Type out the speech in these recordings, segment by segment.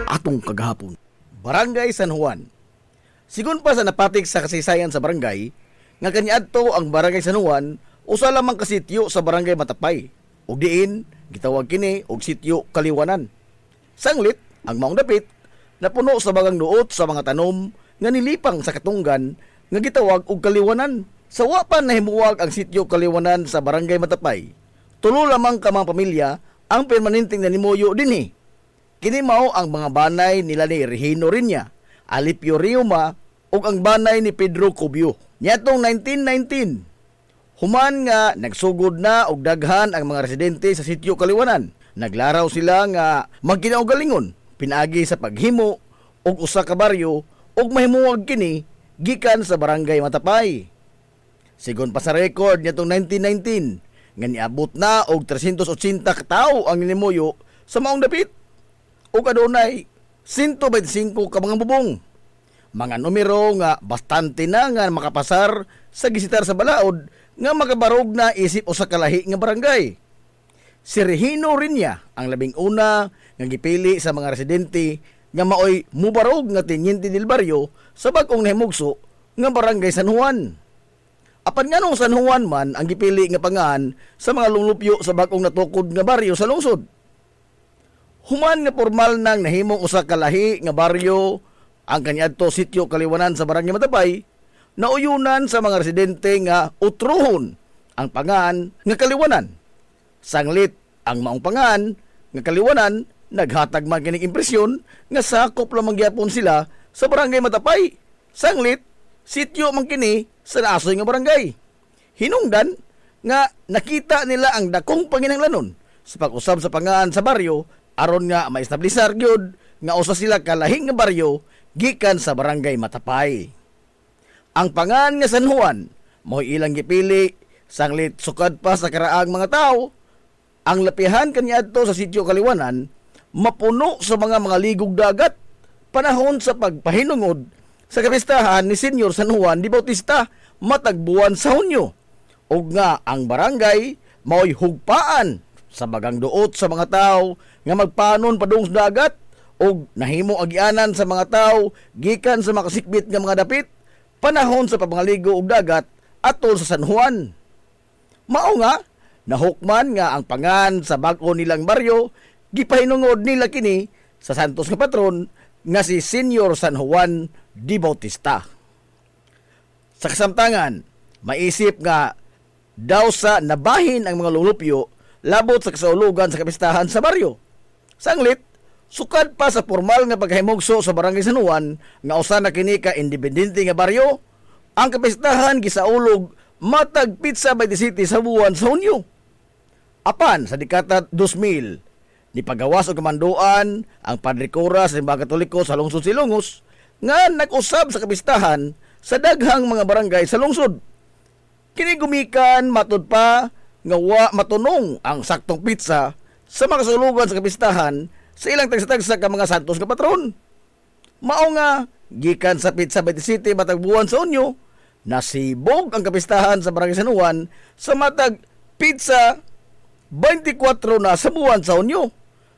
Atong kagahapon, Barangay San Juan. Sigun pa sa napatik sa kasaysayan sa barangay, nga kaniadto ang Barangay San Juan usa lamang ka sityo sa Barangay Matapay. Ug diin gitawag kini og sityo Kaliwanan. Sanglit ang maong dapit napuno sa bagang duot sa mga tanom nga nilipang sa katunggan nga gitawag og Kaliwanan. Sa wa pa nahimuwag ang sityo Kaliwanan sa Barangay Matapay, tulo lamang ka mga pamilya ang permanenteng nanimuyo dinhi. Kini mao ang mga banay nila ni Regino Riña, Alipio Riuma ug ang banay ni Pedro Cubio. Niadtong 1919, human nga nagsugod na og daghan ang mga residente sa sityo Kaliwanan. Naglaraw sila nga magkinaugalingon pinaagi sa paghimo og usa ka baryo ug mahimuwag kini gikan sa Barangay Matapay. Sigon pa sa record niadtong 1919, nga niabot na og 380 ka tawo ang ninimuyo sa maong dapit. Ug adunay 125 ka mga bubong. Mga numero nga bastante na nga makapasar sa gisitar sa balaod nga makabarog na isip usa ka lahi nga barangay. Si Regino Riña ang labing una nga gipili sa mga residente nga maoy mubarog nga teniente del barrio sa bag-ong nahimugso nga Barangay San Juan. Apan nganong San Juan man ang gipili nga pangan sa mga lulupyo sa bag-ong natukod nga baryo sa lungsod. Human nga formal nang nahimong usa ka lahi nga baryo ang kaniadto sityo Kaliwanan sa Barangay Matapay, nauyunan sa mga residente nga utruhon ang pangan nga Kaliwanan. Sanglit ang maong pangan nga Kaliwanan naghatag man kining impresyon nga sakop lamang gyapon sila sa Barangay Matapay. Sanglit sityo man kini sa naasoy nga barangay. Hinungdan nga nakita nila ang dakong panginahanglanon sa pag-usab sa pangan sa baryo aron nga maestablisar gyud nga usa sila ka lahing nga baryo gikan sa Barangay Matapay. Ang pangan nga San Juan mo'y ilang gipili sanglit sukad pa sa karaang mga tao. Ang lapihan kaniadto sa sityo Kaliwanan mapuno sa mga ligog dagat panahon sa pagpahinungod sa kapistahan ni Senyor San Juan de Bautista matag buwan sa Hunyo. Ug nga ang barangay mao'y hugpaan sa bagang duot sa mga tao nga magpanon padung sa dagat ug nahimong agianan sa mga tao gikan sa makasikbit nga mga dapit panahon sa pamangaligo og dagat atol sa San Juan. Mao nga nahukman nga ang pangan sa bag-o nilang baryo gipahinungod nila kini sa santos nga patron nga si Senyor San Juan de Bautista. Sa kasamtangan, maisip nga daw sa nabahin ang mga lulupyo labot sa kasaulugan sa kapistahan sa baryo. Sanglit, sukad pa sa formal nga paghimugso sa Barangay San Juan nga usa na kini ka independente nga baryo, ang kapistahan gisaulog matag Pizza by the City sa buwan sa Hunyo. Apan sa dekada 2000, nipagawas og kamanduan ang Padre Cura sa Simbahan Katoliko sa lungsod Silongos nga nag-usab sa kapistahan sa daghang mga barangay sa lungsod. Kini gumikan matud pa nga wa matunong ang saktong pizza sa mga kasulugan sa kapistahan sa ilang tagsa-tagsa ka mga santos nga patron. Mao nga gikan sa Pizza by the City matag buwan sa Hunyo, nasibog ang kapistahan sa Barangay San Juan sa matag Pizza 24 na sa buwan sa Hunyo.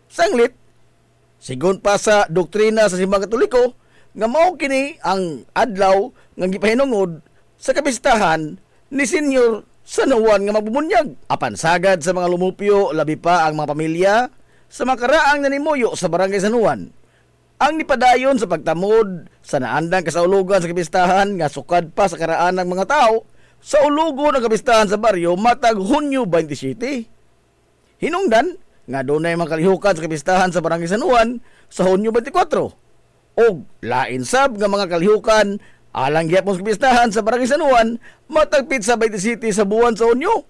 Sanglit, sigon pa sa doktrina sa Simbahan Katoliko nga mao kini ang adlaw nga gipahinungod sa kapistahan ni Senyor San Juan nga magbubunyag. Apan sagad sa mga lumupyo labi pa ang mga pamilya sa makaraang nanimuyo sa Barangay San Juan ang nipadayon sa pagtamod sa naandang kasaulugan sa kapistahan nga sukad pa sa karaan ng mga tao sa ulugo ng kapistahan sa baryo matag Hunyo 27. Hinungdan nga dunay mga kalihukan sa kapistahan sa Barangay San Juan sa Hunyo 24 og lain sab nga mga kalihukan alang gyapon sa kapistahan sa Barangay San Juan matag Pizza by the City sa buwan sa Hunyo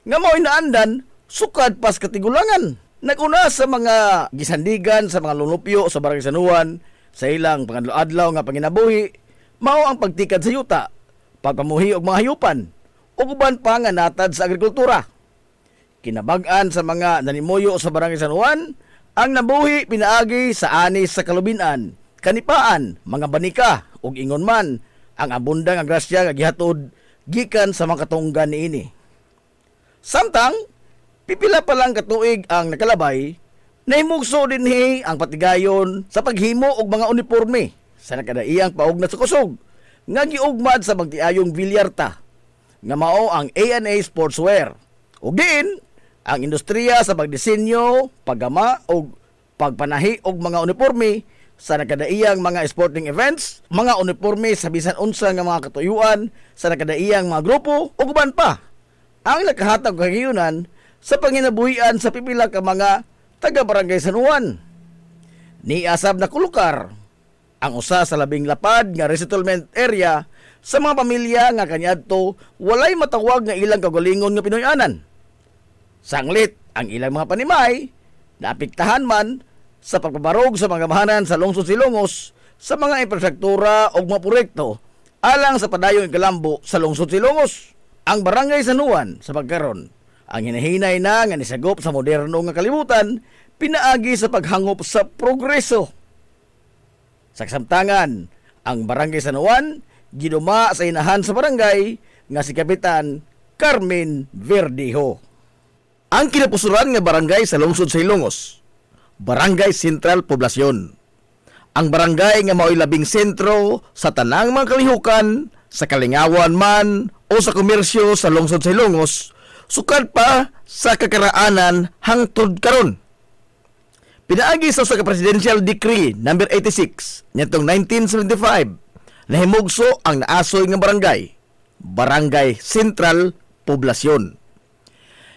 nga mao'y naandan sukad pas katigulangan. Naguna sa mga gisandigan sa mga lulupyo sa Barangay San Juan sa ilang pangadlaw nga panginabuhi mao ang pagtikad sa yuta, pagpamuhi og mga hayupan ug uban pa nga natad sa agrikultura. Kinabag-an sa mga nanimuyo sa Barangay San Juan ang nabuhi pinaagi sa anis sa kalubinan, kanipaan, mga banika ug ingon man ang abundang nga grasya nga gihatod gikan sa mga katunggan niini. Samtang pipila pa lang katuig ang nakalabay, Nahimugso dinhi ang patigayon sa paghimo og mga uniforme sa nakadaiyang paog na sukusog nga giugmad sa magtiayong Villarta nga mao ang A&A Sportswear. Ug diin ang industriya sa pagdisenyo, paggama ug pagpanahi og mga uniforme sa nakadaiyang mga sporting events, mga uniforme sa bisan unsa nga mga katuyuan sa nakadaiyang mga grupo ug uban pa. Ang nakahatag kagiyunan sa panginabuhian sa pipila ka mga taga Barangay San Juan. Niasab na kulukar ang usa sa labing lapad nga resettlement area sa mga pamilya nga kaniadto walay matawag nga ilang kagalingon nga Pinoyanan. Sanglit ang ilang mga panimay naapektahan man sa pagpabarog sa mga bahanan sa lungsod Silongos sa mga infrastruktura o mga proyekto alang sa padayong ikalambo sa lungsod Silongos. Ang Barangay San Juan sa pagkaron ang hinahinay na nga nisagop sa moderno nga kalibutan, pinaagi sa paghangop sa progreso. Sa kasamtangan, ang Barangay San Juan, giduma sa inahan sa barangay nga si Kapitan Carmen Verdejo. Ang kinapusuran nga barangay sa lungsod sa Ilongos, Barangay Sentral Poblasyon. Ang barangay nga mao'y labing sentro sa tanang mga kalihukan, sa kalingawan man o sa komersyo sa lungsod sa Ilongos, sukad pa sa kakaraanan hangtod karon. Pinaagi sa Presidential Decree No. 86 nitong 1975, nahimugso ang naasoy nga barangay, Barangay Sentral Poblasyon.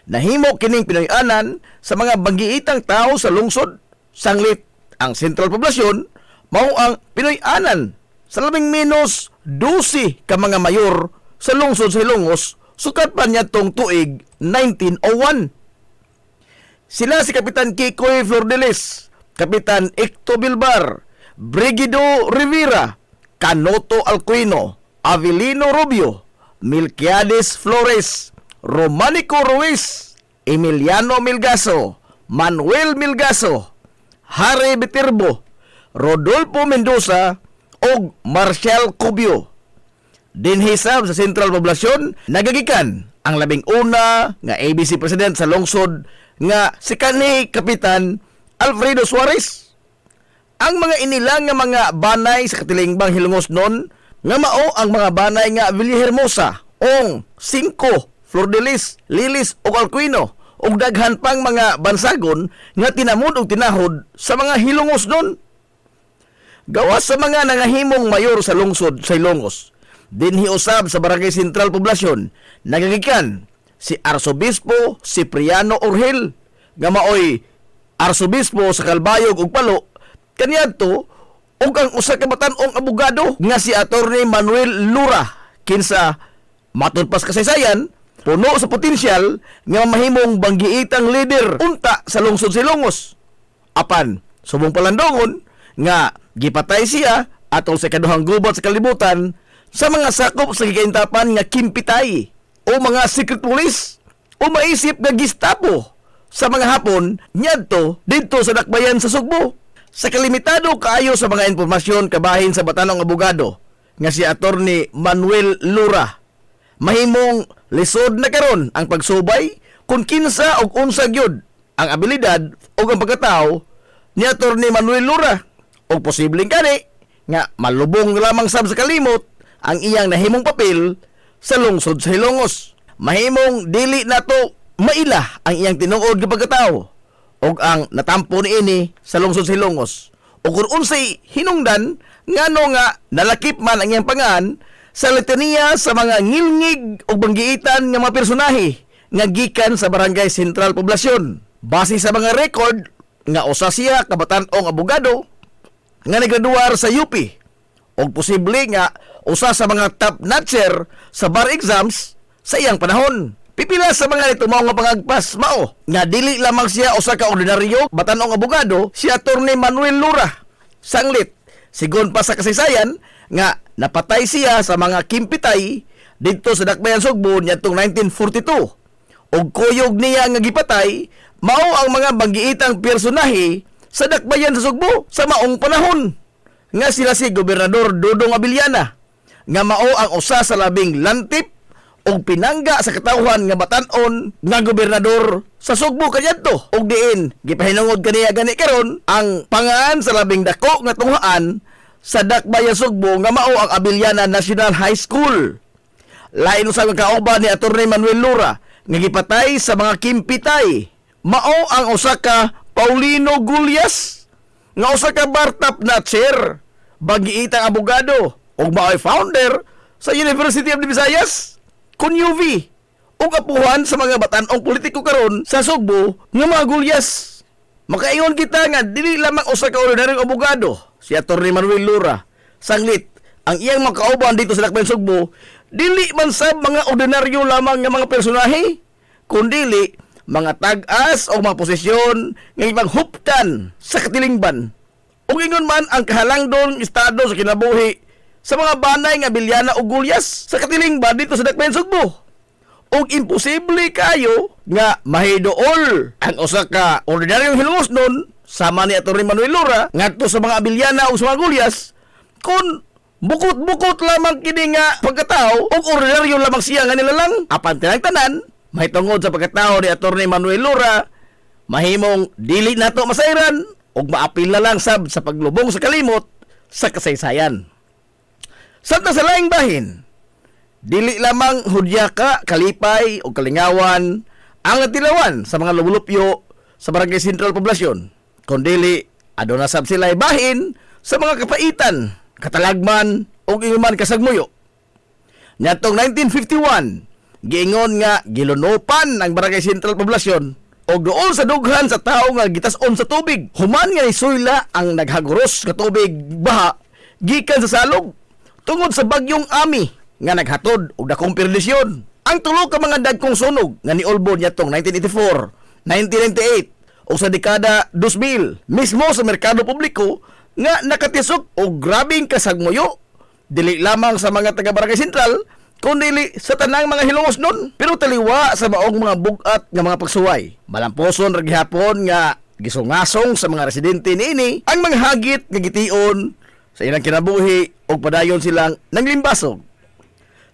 Nahimo kining Pinoyanan sa mga banggiitang tao sa lungsod. Sanglit ang Sentral Poblasyon mao ang Pinoyanan sa labing menos 12 ka mga mayor sa lungsod sa Ilongos sukat pa niya tong tuig 1901. Sila si Kapitan Kikoy Flordelis, Kapitan Ecto Bilbar, Brigido Rivera, Canoto Alcuino, Avelino Rubio, Milquiades Flores, Romanico Ruiz, Emiliano Milgaso, Manuel Milgaso, Harry Viterbo, Rodolfo Mendoza, og Marcial Cubio. Dinhisab sa Sentral Poblasyon, nagagikan ang labing una nga ABC President sa lungsod nga si kanhi Kapitan Alfredo Suarez. Ang mga inilang nga mga banay sa katilingbang Hilongos noon nga mao ang mga banay nga Villahermosa, Ong, Cinco, Flordelis, Lilis ug Alcuino ug daghan pang mga bansagon nga tinamod ug tinahod sa mga Hilongos noon. Gawas sa mga nangahimong mayor sa lungsod sa Ilongos, dinhi usab sa Barangay Sentral Poblasyon, nagagikan si Arsobispo Cipriano Orhel, nga maoy Arsobispo sa Calbayog ug Palo, kaniadto ug ang usa ka batan-ong abogado nga si Attorney Manuel Lura, kinsa matud pas kasaysayan, puno sa potensyal nga mahimong banggiitang leader unta sa lungsod Silongos. Apan subong palandongon nga gipatay siya atol sa kaduhang gubat sa kalibutan sa mga sakop sa gikaintapan nga kimpitay o mga secret police o maisip nga Gestapo sa mga Hapon nyadto didto sa dakbayan sa Sugbo. Sa kalimitado kaayo sa mga impormasyon kabahin sa batanong abogado nga si Attorney Manuel Lura, mahimong lisod na karon ang pagsubay kung kinsa og unsa gyud ang abilidad o ang pagkatao ni Attorney Manuel Lura o posibleng kani nga malubong lamang sab sa kalimot ang iyang nahimong papel sa lungsod sa Hilongos. Mahimong dili nato maila ang iyang tinuod nga pagkatao ug ang natampo niini sa lungsod sa Hilongos. O kung unsay hinungdan ngano nga nalakip man ang iyang pangan sa litanya sa mga ngilngig o banggiitan nga mga personahe nga gikan sa Barangay Sentral Poblasyon. Base sa mga record nga usa siya kabatan-ong abogado nga naggraduar sa UP o posible nga usa sa mga top notcher sa bar exams sa iyang panahon. Pipila sa mga nito mga pangagpas mao nga dili lamang siya usa ka ordinaryo batanong abogado, si Attorney Manuel Lura. Sanglit sigon pa sa kasaysayan nga napatay siya sa mga kimpitay didto sa Dakbayan Sugbo niadtong 1942. Og kuyog niya nga gipatay mao ang mga banggiitang personahe sa Dakbayan sa Sugbo sa maong panahon nga sila si Gobernador Dodong Abiliana, nga mao ang usa sa labing lantip og pinangga sa katawhan nga batan-on nga gobernador sa Sugbo kaniadto. Og diin gipahinungod kaniya gani karon ang pangaan sa labing dako nga tunghaan sa Dakbayan Sugbo nga mao ang Abiliana National High School. Lain usab ang kauban ni Atty. Manuel Lura nga gipatay sa mga kimpitay. Mao ang usa ka Paulino Gulyas nga usa ka bartap na chair bagiitang abogado ug mao'y founder sa University of the Visayas kun UV ug apuhan sa mga batan-ong politiko karon sa Sugbo nga mga Gulyas. Makaingon kita nga dili lamang usa ka ordinaryong abogado si Atty. Manuel Lura. Sanglit ang iyang mga kauban dito sa Dakbayan Sugbo dili man sab mga ordinaryo lamang nga mga personahe kundi mga tag-as o mga posisyon nga ipanghuptan sa katilingban. Ug ingon man ang kahalangdon estado sa kinabuhi sa mga banay nga Abiliana o Gulyas sa katilingban dito sa Dakbayan Sugbo. Ug imposible kayo nga mahidool ang usa ka ordinaryong hilungosnon sama ni Atty. Manuel Lura ngadto sa mga Abiliana o sa mga Gulyas kung bukot-bukot lamang kini nga pagkatao ug ordinaryo lamang siya nga nilalang apan tanan may tungod sa pagkatao ni Atty. Manuel Lura, mahimong dili nato masayran ug maapil na lang sab sa paglubong sa kalimot sa kasaysayan. Samtang sa laing bahin, dili lamang hudyaka, kalipay o kalingawan ang natilawan sa mga lumulupyo sa Barangay Sentral Poblasyon, kundi aduna sab sila'y bahin sa mga kapaitan, katalagman o inuman kasagmuyo. Nyatong 1951, giingon nga gilunupan ang Barangay Sentral Poblasyon o doon sa dughan sa tao nga gitas-on sa tubig. Human nga isuyla ang naghaguros nga tubig baha gikan sa salog tungod sa bagyong Ami nga naghatod og dakong perdisyon. Ang tulo ka mga dagkong sunog nga niulbod niyatong 1984, 1998 o sa dekada 2000 mismo sa merkado publiko nga nakatisok og grabing kasagmuyo dili lamang sa mga taga Barangay Sentral kundi sa tanang mga hilongos nun. Pero taliwa sa maong mga bugat nga mga pagsuway. Malamposon ra gihapon nga gisungasong sa mga residente niini ang mga hagit nga gition sa ilang kinabuhi o padayon silang nanglimbasog.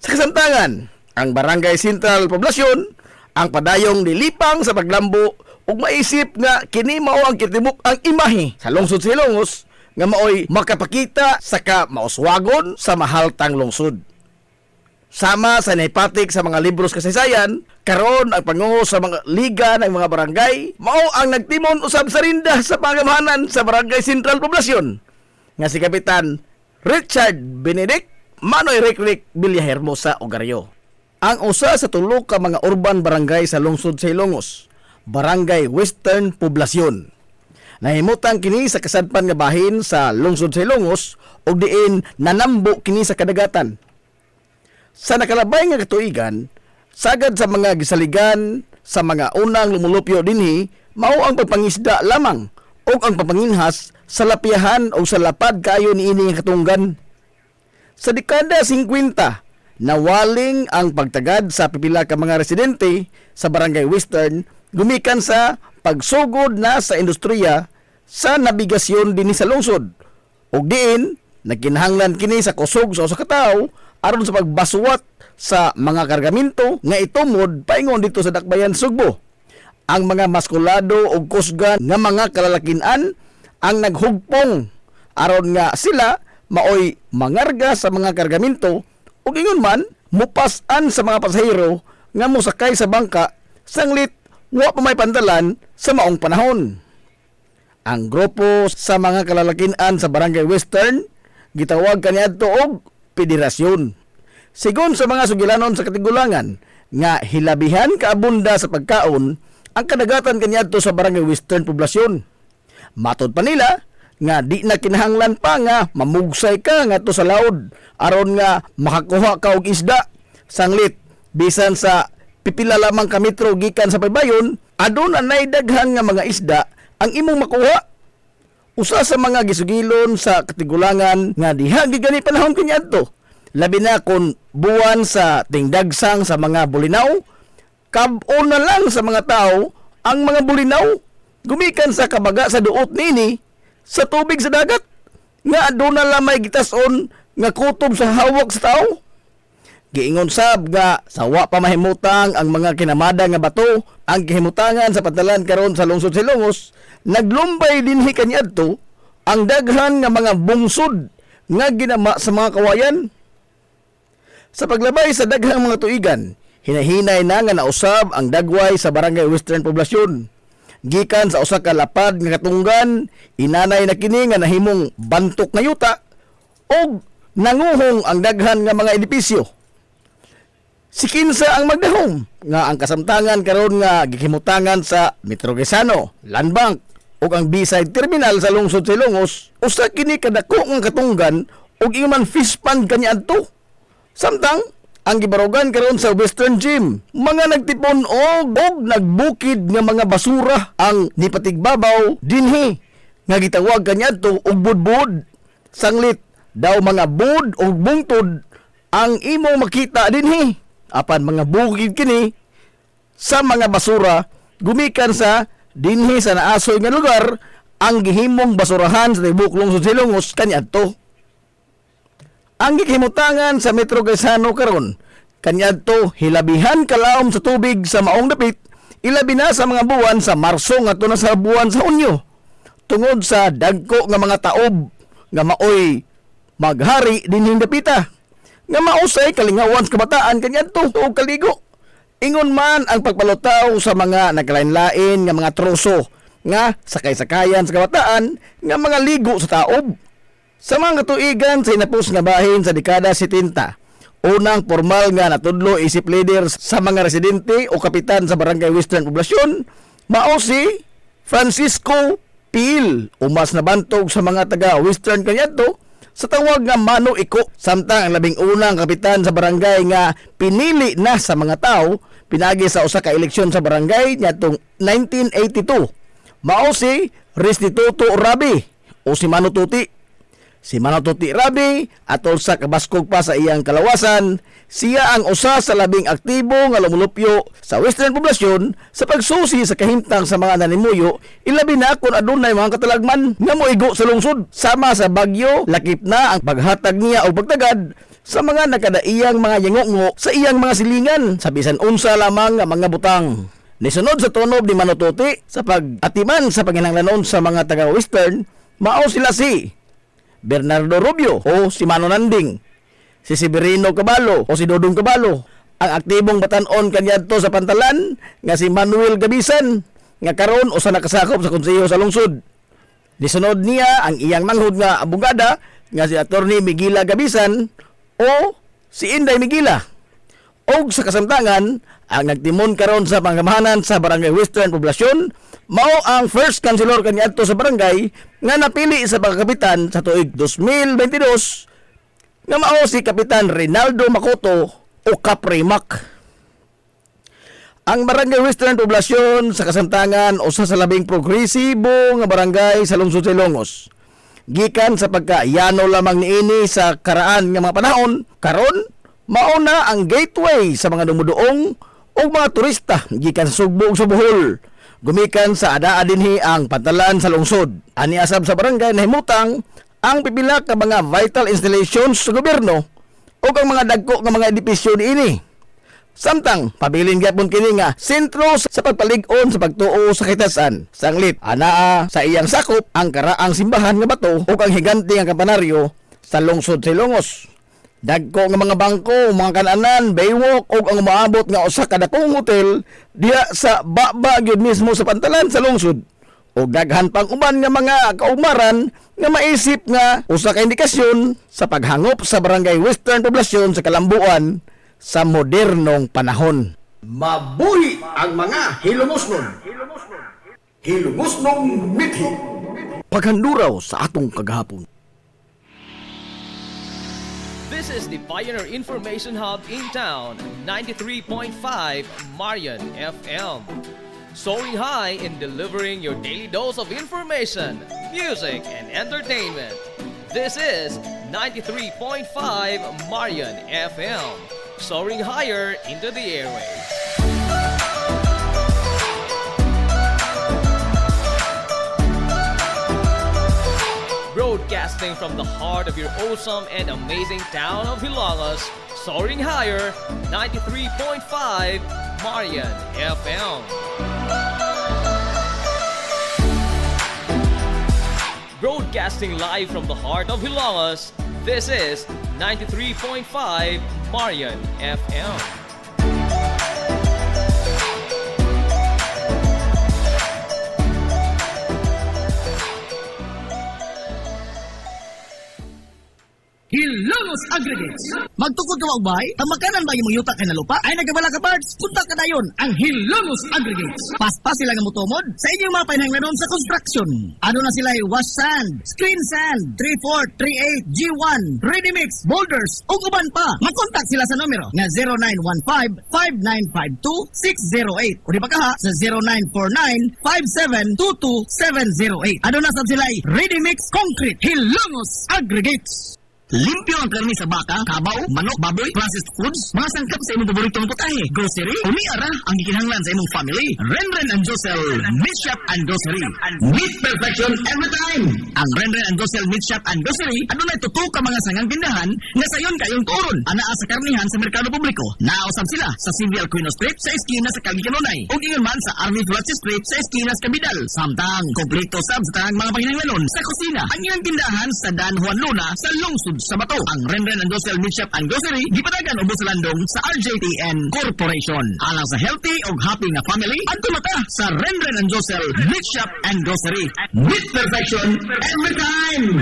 Sa kasamtangan, ang Barangay Sentral Poblasyon ang padayong nilipang sa paglambo ug maisip nga kini mao ang kitibuk ang imahe sa lungsod sa Ilongos nga maoy makapakita sa mauswagon sa mahaltang lungsod. Sama sa nahipatik sa mga libros kasaysayan, karon ang pangungo sa mga liga ng mga barangay, mao ang nagtimon usab sa rinda sa pangamahanan sa Barangay Sentral Poblasyon, nga si Kapitan Richard Benedict Manoy Rikrik Villahermosa Ogaryo. Ang usa sa tulo ka mga urban barangay sa lungsod sa Ilongos, Barangay Western Poblasyon. Nahimutan kini sa kasadpan nga bahin sa lungsod sa Ilongos ug diin nanambo kini sa kadagatan. Sa nakalabay nga katuigan, sagad sa mga gisaligan sa mga unang lumulupyo dinhi, mao ang pagpangisda lamang o ang papanginhas sa lapiahan o sa lapad kayo niini nga katunggan. Sa dekada 50, nawaling ang pagtagad sa pipila ka mga residente sa Barangay Western gumikan sa pagsugod na sa industriya sa nabigasyon dinhi sa lungsod. Ug diin nagkinahanglan kini sa kusog sa usa ka tawo aron sa pagbaswat sa mga kargamento nga itumod paingon dito sa Dakbayan Sugbo. Ang mga maskulado o kusgan nga mga kalalakinan ang naghugpong aron nga sila maoy mangarga sa mga kargamento ug ingon man mupas-an sa mga pasahero nga mosakay sa bangka sanglit wa pa may pandalan sa maong panahon. Ang grupo sa mga kalalakinan sa Barangay Western gitawag kaniadto og Federasyon. Sigon sa mga sugilanon sa katigulangan nga hilabihan kaabunda sa pagkaon ang kadagatan kaniadto sa Barangay Western Poblasyon. Matod pa nila nga di na kinahanglan pa nga mamugsay ka ngadto sa laod aron nga makakuha ka og isda. Sanglit bisan sa pipila lamang ka metro gikan sa paybayon aduna nay daghan nga mga isda ang imong makuha. Usa sa mga gisugilon sa katigulangan nga diha gigani panahon kaniadto, labi na kung buwan sa tingdagsang sa mga bulinaw, kab-on na lang sa mga tao ang mga bulinaw gumikan sa kabaga sa duot nini sa tubig sa dagat nga aduna lamay gitason nga kutob sa hawak sa tao. Giingon sab nga sawa pa mahimutang ang mga kinamada nga bato ang gihimutangan sa pantalan karon sa lungsod Silongos, naglumbay dinhi kaniadto ang daghan nga mga bungsod nga ginama sa mga kawayan. Sa paglabay sa daghang mga tuigan, hinahinay na nga nausab ang dagway sa barangay Western Poblasyon. Gikan sa usa ka lapad nga katunggan, inanay na kini nga nahimong bantok nga yuta og nanguhong ang daghan nga mga edipisyo. Si kinsa ang magdahom nga ang kasamtangan karon nga gihimutangan sa Metro Quezano, Land Bank ug ang B-side terminal sa lungsod Silongos, usa kini kadako nga katunggan ug iman fish pond kaniadto. Samtang ang gibarugan karon sa Western Gym, mga nagtipon og nagbukid nga mga basura ang nipatigbabaw dinhi nga gitawag kaniadto og budbud. Sanglit daw mga bud o bungtod ang imong makita dinhi. Apan mga bukid kini sa mga basura gumikan sa dinhi sa naasoy nga lugar ang gihimong basurahan sa tibok lungsod Silongos kaniadto. Ang gihimutangan sa Metro Quezano karon kaniadto hilabihan kalaom sa tubig sa maong dapit, ilabi na sa mga buwan sa Marso ngadto na sa buwan sa Hunyo tungod sa dagko nga mga taob nga maoy maghari dinhing dapita nga mausay kalingawan sa kabataan kaniadto og kaligo. Ingon man ang pagpalutaw sa mga naglain-lain nga mga troso nga sakay-sakayan sa kabataan nga mga ligo sa taob. Sa mga katuigan sa inapos nga bahin sa dekada 70, unang formal nga natudlo isip leader sa mga residente o kapitan sa barangay Western Poblasyon, mao si Francisco Pil, umas nabantog sa mga taga Western kaniadto sa tawag nga Mano Iko. Samtang ang labing unang kapitan sa barangay nga pinili na sa mga tao pinagi sa usa ka eleksyon sa barangay niadtong 1982, mao si Restituto Rabi o si Mano Tuti. Si Mano Tuti Rabi atol sa kabaskog pa sa iyang kalawasan, siya ang usa sa labing aktibo nga lumulupyo sa Western Poblasyon sa pagsusi sa kahimtang sa mga nanimuyo, ilabi na kung adunay mga katalagman nga moigo sa lungsod. Sama sa bagyo, lakip na ang paghatag niya o pagtagad sa mga nakadaiyang mga yangongo sa iyang mga silingan sa bisan unsa lamang nga mga butang. Nisunod sa tunob ni Mano Tuti sa pag-atiman sa panginahanglanon sa mga taga-Western, mao sila si Bernardo Rubio o si Mano Nanding, si Severino Cabalo o si Dodong Cabalo, ang aktibong batanon kaniadto sa pantalan nga si Manuel Gabisan nga karon usa nakasakop sa konseho sa lungsod. Nisunod niya ang iyang manghud nga abogada nga si Attorney Miguila Gabisan o si Inday Miguila. Og sa kasamtangan, ang nagtimon karon sa pangamahanan sa barangay Western Poblasyon, mao ang first councilor kaniadto sa barangay nga napili sa pagkapitan sa tuig 2022 nga mao si Kapitan Rinaldo Makoto o Kaprimak. Ang barangay Western Poblasyon sa kasamtangan usa sa labing progresibo nga barangay sa lungsod Silongos. Gikan sa pagkayano lamang niini sa karaan nga mga panahon, karon mao na ang gateway sa mga dumuduong o mga turista gikan sa Sugbo ug sa Bohol. Gumikan sa adaa dinhi ang pantalan sa lungsod. Ani asab sa barangay nahimutang ang pipila ka mga vital installations sa gobyerno o ang mga dagko nga mga edipisyo niini. Samtang pabilin gyapon kini nga sentro sa pagpalig-on sa pagtuo sa kitasan. Sanglit anaa sa iyang sakop ang karaang simbahan nga bato o ang higante nga kampanaryo sa lungsod Silongos. Dagko nga mga bangko, mga kananan, baywalk o ang maabot nga usa ka dakong hotel diha sa baba gyud mismo sa pantalan sa lungsod. O daghan pang uban nga mga kaumaran nga maisip nga usa ka indikasyon sa paghangop sa barangay Western Poblasyon sa kalambuan sa modernong panahon. Mabuhi ang mga hilumosnon. Hilumosnong mithi. Paghanduraw sa atong kagahapon. This is the Pioneer Information Hub in town, 93.5 Marian FM. Soaring high in delivering your daily dose of information, music, and entertainment. This is 93.5 Marian FM. Soaring higher into the airwaves. Broadcasting from the heart of your awesome and amazing town of Hilangas, Soaring higher, 93.5 Marian FM. Broadcasting live from the heart of Hilangas, this is 93.5 Marian FM. Hilongos Aggregates. Magtukod ka magbay, tamakanan ba yung yuta kay na lupa? Ay nagkabala ka parts, punta ka dayon ang Hilongos Aggregates. Paspas sila nga mutumod sa inyong mga pahinanglanon sa construction. Ano na sila wash sand, screen sand, 3-4, 3-8, G1, ready mix, boulders, ug uban pa. Mag-contact sila sa numero nga 0915-5952-608 o di ba ka ha sa 0949-5722-708. Ano na sab sila ready mix concrete Hilongos Aggregates. Limpyo ang karni sa baka, kabaw, manok, baboy, processed foods, mga sangkap sa imong paboritong putahe, grocery, umiara ang gikinahanglan sa imong family. Renren and Josel Meat Shop and Grocery. Meat perfection every time. Ang Renren and Josel Meat Shop and Grocery, adunay tutok ka mga sangang tindahan nga sayon kayong turon. Anaa sa karnihan sa merkado publiko. Naosab sila sa Silvia Aquino Street sa eskina sa Calgicanonay. O ingon man sa Army Flatch Street sa eskina sa Cabidal. Samtang kompleto sab sa tanang mga panginahanglanon sa kusina. Ang ilang tindahan sa Dan Juan Luna sa Lungsod sa Bato. Ang Renren and Josel Meat Shop and Grocery gipadagan ubos sa landong sa RJTN Corporation. Alang sa healthy o happy nga family, adto mata sa Renren and Josel Meat Shop and Grocery. Meat perfection every time.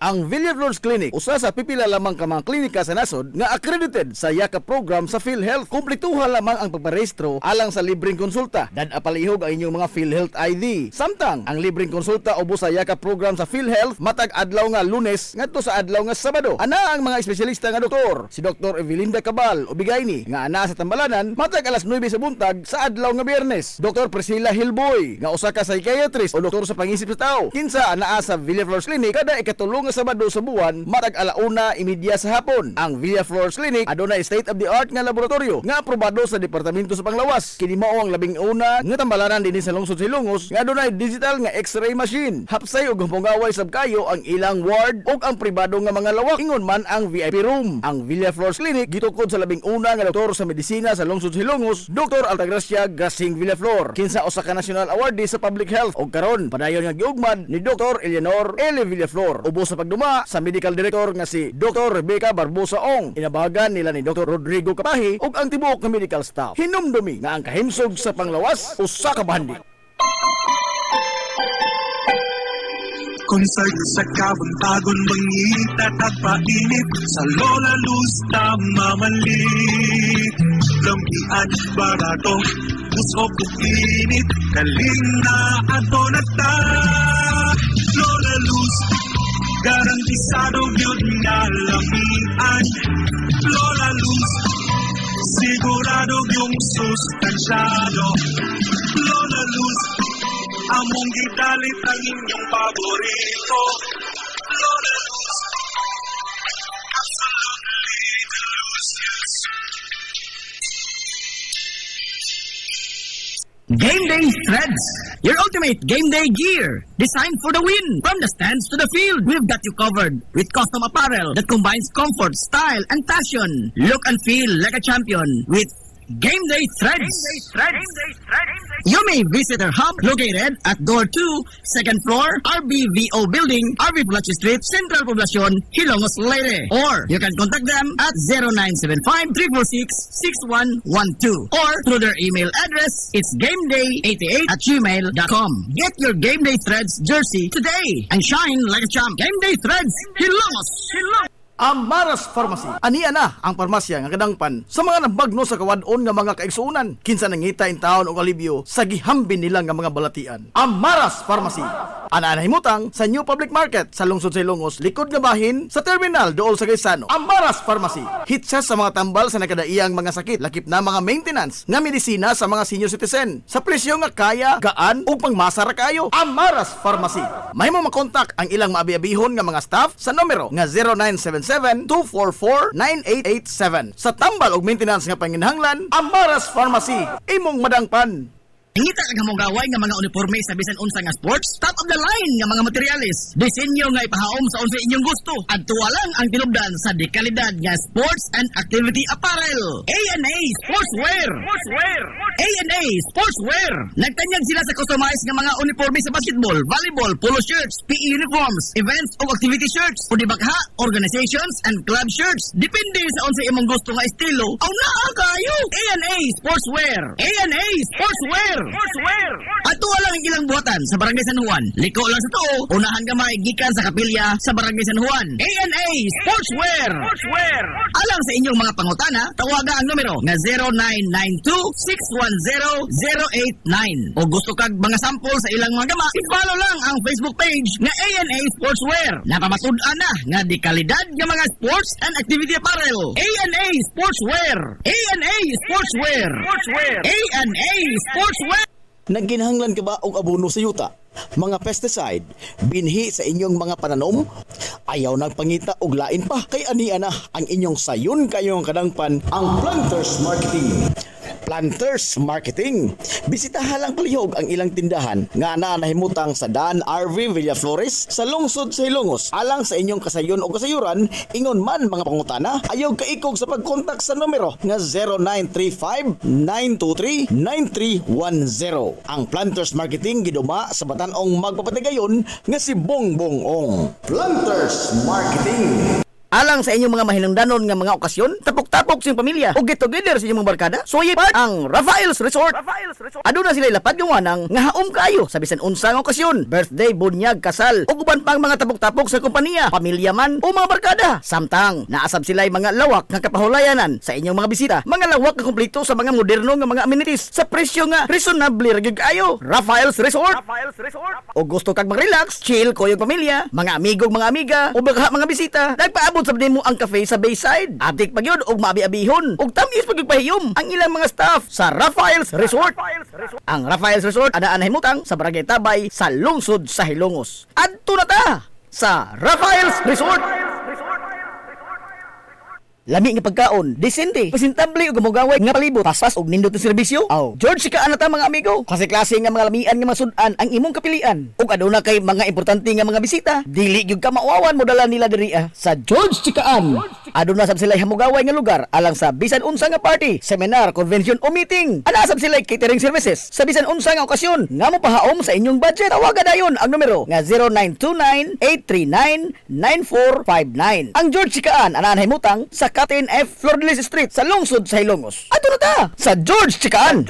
Ang Villaflores Clinic, usa sa pipila lamang ka mga klinika sa nasod nga accredited sa YAKA program sa PhilHealth. Kumpletuha lamang ang pagparehistro alang sa libreng konsulta. Dan apalihog ang inyong mga PhilHealth ID. Samtang ang libreng konsulta ubos sa YAKA program sa PhilHealth matag adlaw nga Lunes ngadto sa adlaw nga Sabado. Ana ang mga espesyalista nga doktor, si Dr. Evelinda Cabal Ubigayni nga ana sa Tambalanan matag alas 9 sa buntag sa adlaw nga Biyernes. Dr. Priscilla Hilboy nga usa ka psychiatrist o doktor sa pangisip sa tao. Kinsa anaa sa Villaflores Clinic kada ikatulong nga Sabado sa buwan matag alauna imidya sa hapon. Ang Villaflores Clinic adunay state of the art nga laboratorio nga aprobado sa Departamento sa Panglawas. Kini mao ang labing una nga tambalanan dinhi sa lungsod Silongos nga adunay digital nga X-ray machine. Hapsay ug humpungaway sab kayo ang ilang ward ug ang pribado nga mga lawak. Ingon man ang VIP room. Ang Villaflores Clinic gitukod sa labing una nga doktor sa medisina sa lungsod Silongos, Dr. Altagracia Gasing Villaflor. Kinsa usa ka national awardee sa public health ug karon padayon nga giugmad ni Dr. Eleanor L. Villaflor. Ubos sa pagduma sa medical director nga si Dr. Rebecca Barbosa Ong. Inabahagan nila ni Dr. Rodrigo Kapahi ug ang tibuok nga medical staff. Hinumdumi nga ang kahimsog sa panglawas usa ka bandi. Konsert sa kabuntagon mangita tagpainit sa Lola Luz tamamalit lampian barato usok init kaling na ato nagta Lola Luz garantisado yun nga lamian Lola Luz sigurado yung sustansyado Lola Luz among gidalit ang inyong paborito Lola Luz absolutely delicious. Game Day Threads, your ultimate game day gear, designed for the win. From the stands to the field, we've got you covered with custom apparel that combines comfort, style, and passion. Look and feel like a champion with Game Day Threads. You may visit our hub located at Door 2, 2nd floor, RBVO Building, RB Flatch Street, Central Poblacion, Hilongos, Leyte. Or you can contact them at 0975-346-6112 or through their email address, it's gameday88@gmail.com. Get your Game Day Threads jersey today and shine like a champ. Game Day Threads, Hilongos. Amaras Pharmacy. Aniya na ang parmasya nga kadangpan sa mga nabagno sa kawadon nga mga kaigsuunan. Kinsa nangita in taon og alibyo sa gihambin nila nga mga balatian. Amaras Pharmacy. Ana himutang sa New Public Market sa lungsod sa Ilongos, likod nga bahin sa terminal dool sa Gaisano. Amaras Pharmacy. Hitsa sa mga tambal sa nakadaiyang mga sakit, lakip na mga maintenance nga medisina sa mga senior citizen. Sa presyo nga kaya, gaan ug pangmasara kayo. Amaras Pharmacy. Mahimo makontak ang ilang maabi-abihon nga mga staff sa numero nga 0977-244-9887. Sa tambal og maintenance nga panginahanglan, Amaras Pharmacy. Imong madangpan. Ngita ka mo gaway nga mga uniforme sa bisan unsa nga sports, top of the line nga mga materyales. Disenyo nga ipahaom sa unsa inyong gusto. Adtuwa lang ang tinubdan sa dekalidad nga sports and activity apparel. A&A Sportswear. A&A Sportswear. Nagtanyag sila sa customized nga mga uniforme sa basketball, volleyball, polo shirts, PE uniforms, events o activity shirts, o di bakha, organizations and club shirts. Depende sa unsa imong gusto nga estilo. Aw naa kayo. A&A Sportswear. A&A Sportswear. Ato lang ang ilang buhatan sa Barangay San Juan. Liko lang sa to. Unahan gamay gikan sa kapilya sa Barangay San Juan. A&A Sportswear. Alang sa inyong mga pangutana, tawaga ang numero nga 0992-610-089. O gusto kag mga sample sa ilang mga gama, i-follow lang ang Facebook page nga A&A Sportswear. Napamatud-an na nga di kalidad nga mga sports and activity apparel. A&A Sportswear. A&A Sportswear. A&A Sportswear. Nagginahanglan ka ba og abono sa yuta? Mga pesticide, binhi sa inyong mga pananom? Ayaw nagpangita og lain pa, kay ania na ang inyong sayon kayong kadangpan ang Planters Marketing. Planters Marketing. Bisitahan lang palihog ang ilang tindahan nga nahimutang sa Dan RV Villaflores sa lungsod sa Hilongos. Alang sa inyong kasayon o kasayuran, ingon man mga pangutana, ayaw kaikog sa pagkontak sa numero nga 0935-923-9310. Ang Planters Marketing giduma sa Batanong magpapatigayon nga si Bongbong Ong. Planters Marketing. Alang sa inyong mga mahinungdanon nga mga okasyon, tapok-tapok sa inyong pamilya o get together sa inyong mga barkada, suway part ang Rafael's Resort. Aduna sila lapat yung wanang nga haom kayo sa bisan unsang okasyon, birthday, bunyag, kasal, o uban pang mga tapok-tapok sa kompanya, pamilya man o mga barkada. Samtang naasab sila mga lawak nga kapahulayanan sa inyong mga bisita, mga lawak nga kumpleto sa mga moderno nga mga amenities sa presyo nga reasonable ra gyud kayo. Rafael's Resort. O gusto kag mag-relax, chill ko yung pamilya, mga amigong mga amiga o baka mga bisita, nagpaabot sa mo ang cafe sa Bayside. Atik pa yun og maabi-abihon ug tamis pagpahiyom ang ilang mga staff sa Rafael's Resort. Ang Rafael's Resort adaan himutang sa Barangay Tabay sa lungsod sa Hilongos. Adto na ta sa Rafael's Resort. Lami nga pagkaon, desente, presentable ug gamugaway nga palibot, paspas og nindot na serbisyo. Aw, George sika ana ta mga amigo. Klase-klase nga mga lamian nga mga sudan ang imong kapilian. Ug aduna kay mga importante nga mga bisita, dili gyud ka maawawan mo dala nila diri sa George Chikaan. Aduna sab sila hamugaway nga lugar alang sa bisan unsa nga party, seminar, convention o meeting. Ana sab sila catering services sa bisan unsa nga okasyon nga mo pahaom sa inyong budget. Tawagan dayon ang numero nga 0929-839-9459. Ang George Chikaan ana himutang sa Captain F. Flordelis Street sa lungsod sa Hilongos. Ato na ta sa George Chikaan.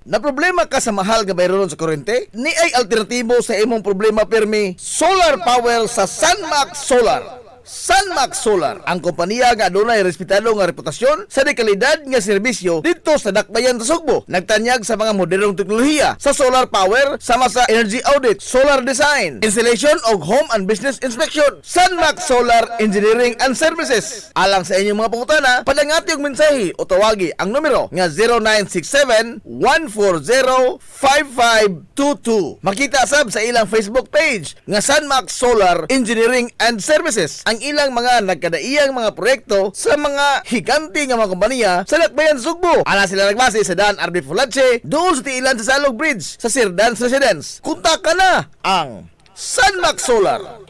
Na problema ka sa mahal nga bayron sa kuryente? Ni ay alternatibo sa imong problema permi, solar power sa Sunmax Solar. Sunmax Solar, ang kompanya nga adunay respetado nga reputasyon sa dekalidad nga serbisyo dito sa Dakbayan sa Sugbo. Nagtanyag sa mga modernong teknolohiya sa solar power sama sa energy audit, solar design, installation og home and business inspection. Sunmax Solar Engineering and Services. Alang sa inyong mga pangutana, padangati og mensahe o tawagi ang numero nga 0967-140-5522. Makita sab sa ilang Facebook page nga Sunmax Solar Engineering and Services ang ilang mga nagkadaiyang mga proyekto sa mga higanti nga mga kompanya sa Dakbayan Sugbo. Ana sila nagbase sa Dan RB Fulache, doon sa tiilan sa Salog Bridge sa Sirdans Residence. Kontak ka na ang Sunmax Solar.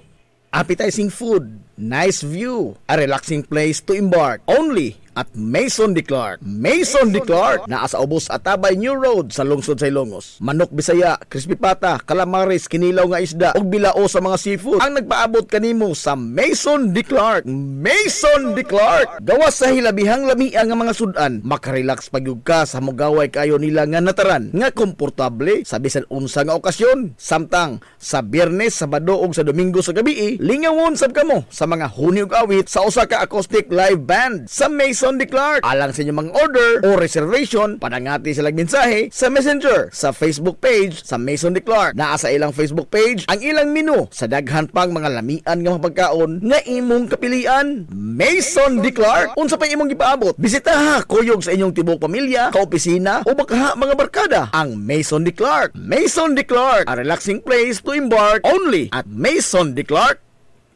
Appetizing food, nice view, a relaxing place to embark only at Maison de Clark. Maison de Clark, naa sa ubos at Tabay New Road sa lungsod sa Ilongos. Manok Bisaya, crispy pata, calamares, kinilaw nga isda, ug bilao sa mga seafood ang nagpaabot kanimo sa Maison de Clark. Maison de Clark, gawas sa hilabihang lamian nga mga sudan, makarelax pagyud ka sa mugaway kayo nila nga nataran, nga komportable sa bisan unsa nga okasyon. Samtang sa Biyernes, Sabado ug sa Domingo sa gabi, lingawon sab kamo sa mga huni ug awit sa usa ka acoustic live band sa Maison de Clark. Alang sa inyong mga order o reservation, padangati silang mensahe sa Messenger sa Facebook page sa Maison de Clark. Naa sa ilang Facebook page ang ilang menu sa daghan pang mga lamian nga mga pagkaon nga imong kapilian. Maison de Clark, unsa pa imong gipaabot? Bisitaha kuyog sa inyong tibok pamilya, kaopisina o baka mga barkada ang Maison de Clark. Maison de Clark, a relaxing place to embark only at Maison de Clark.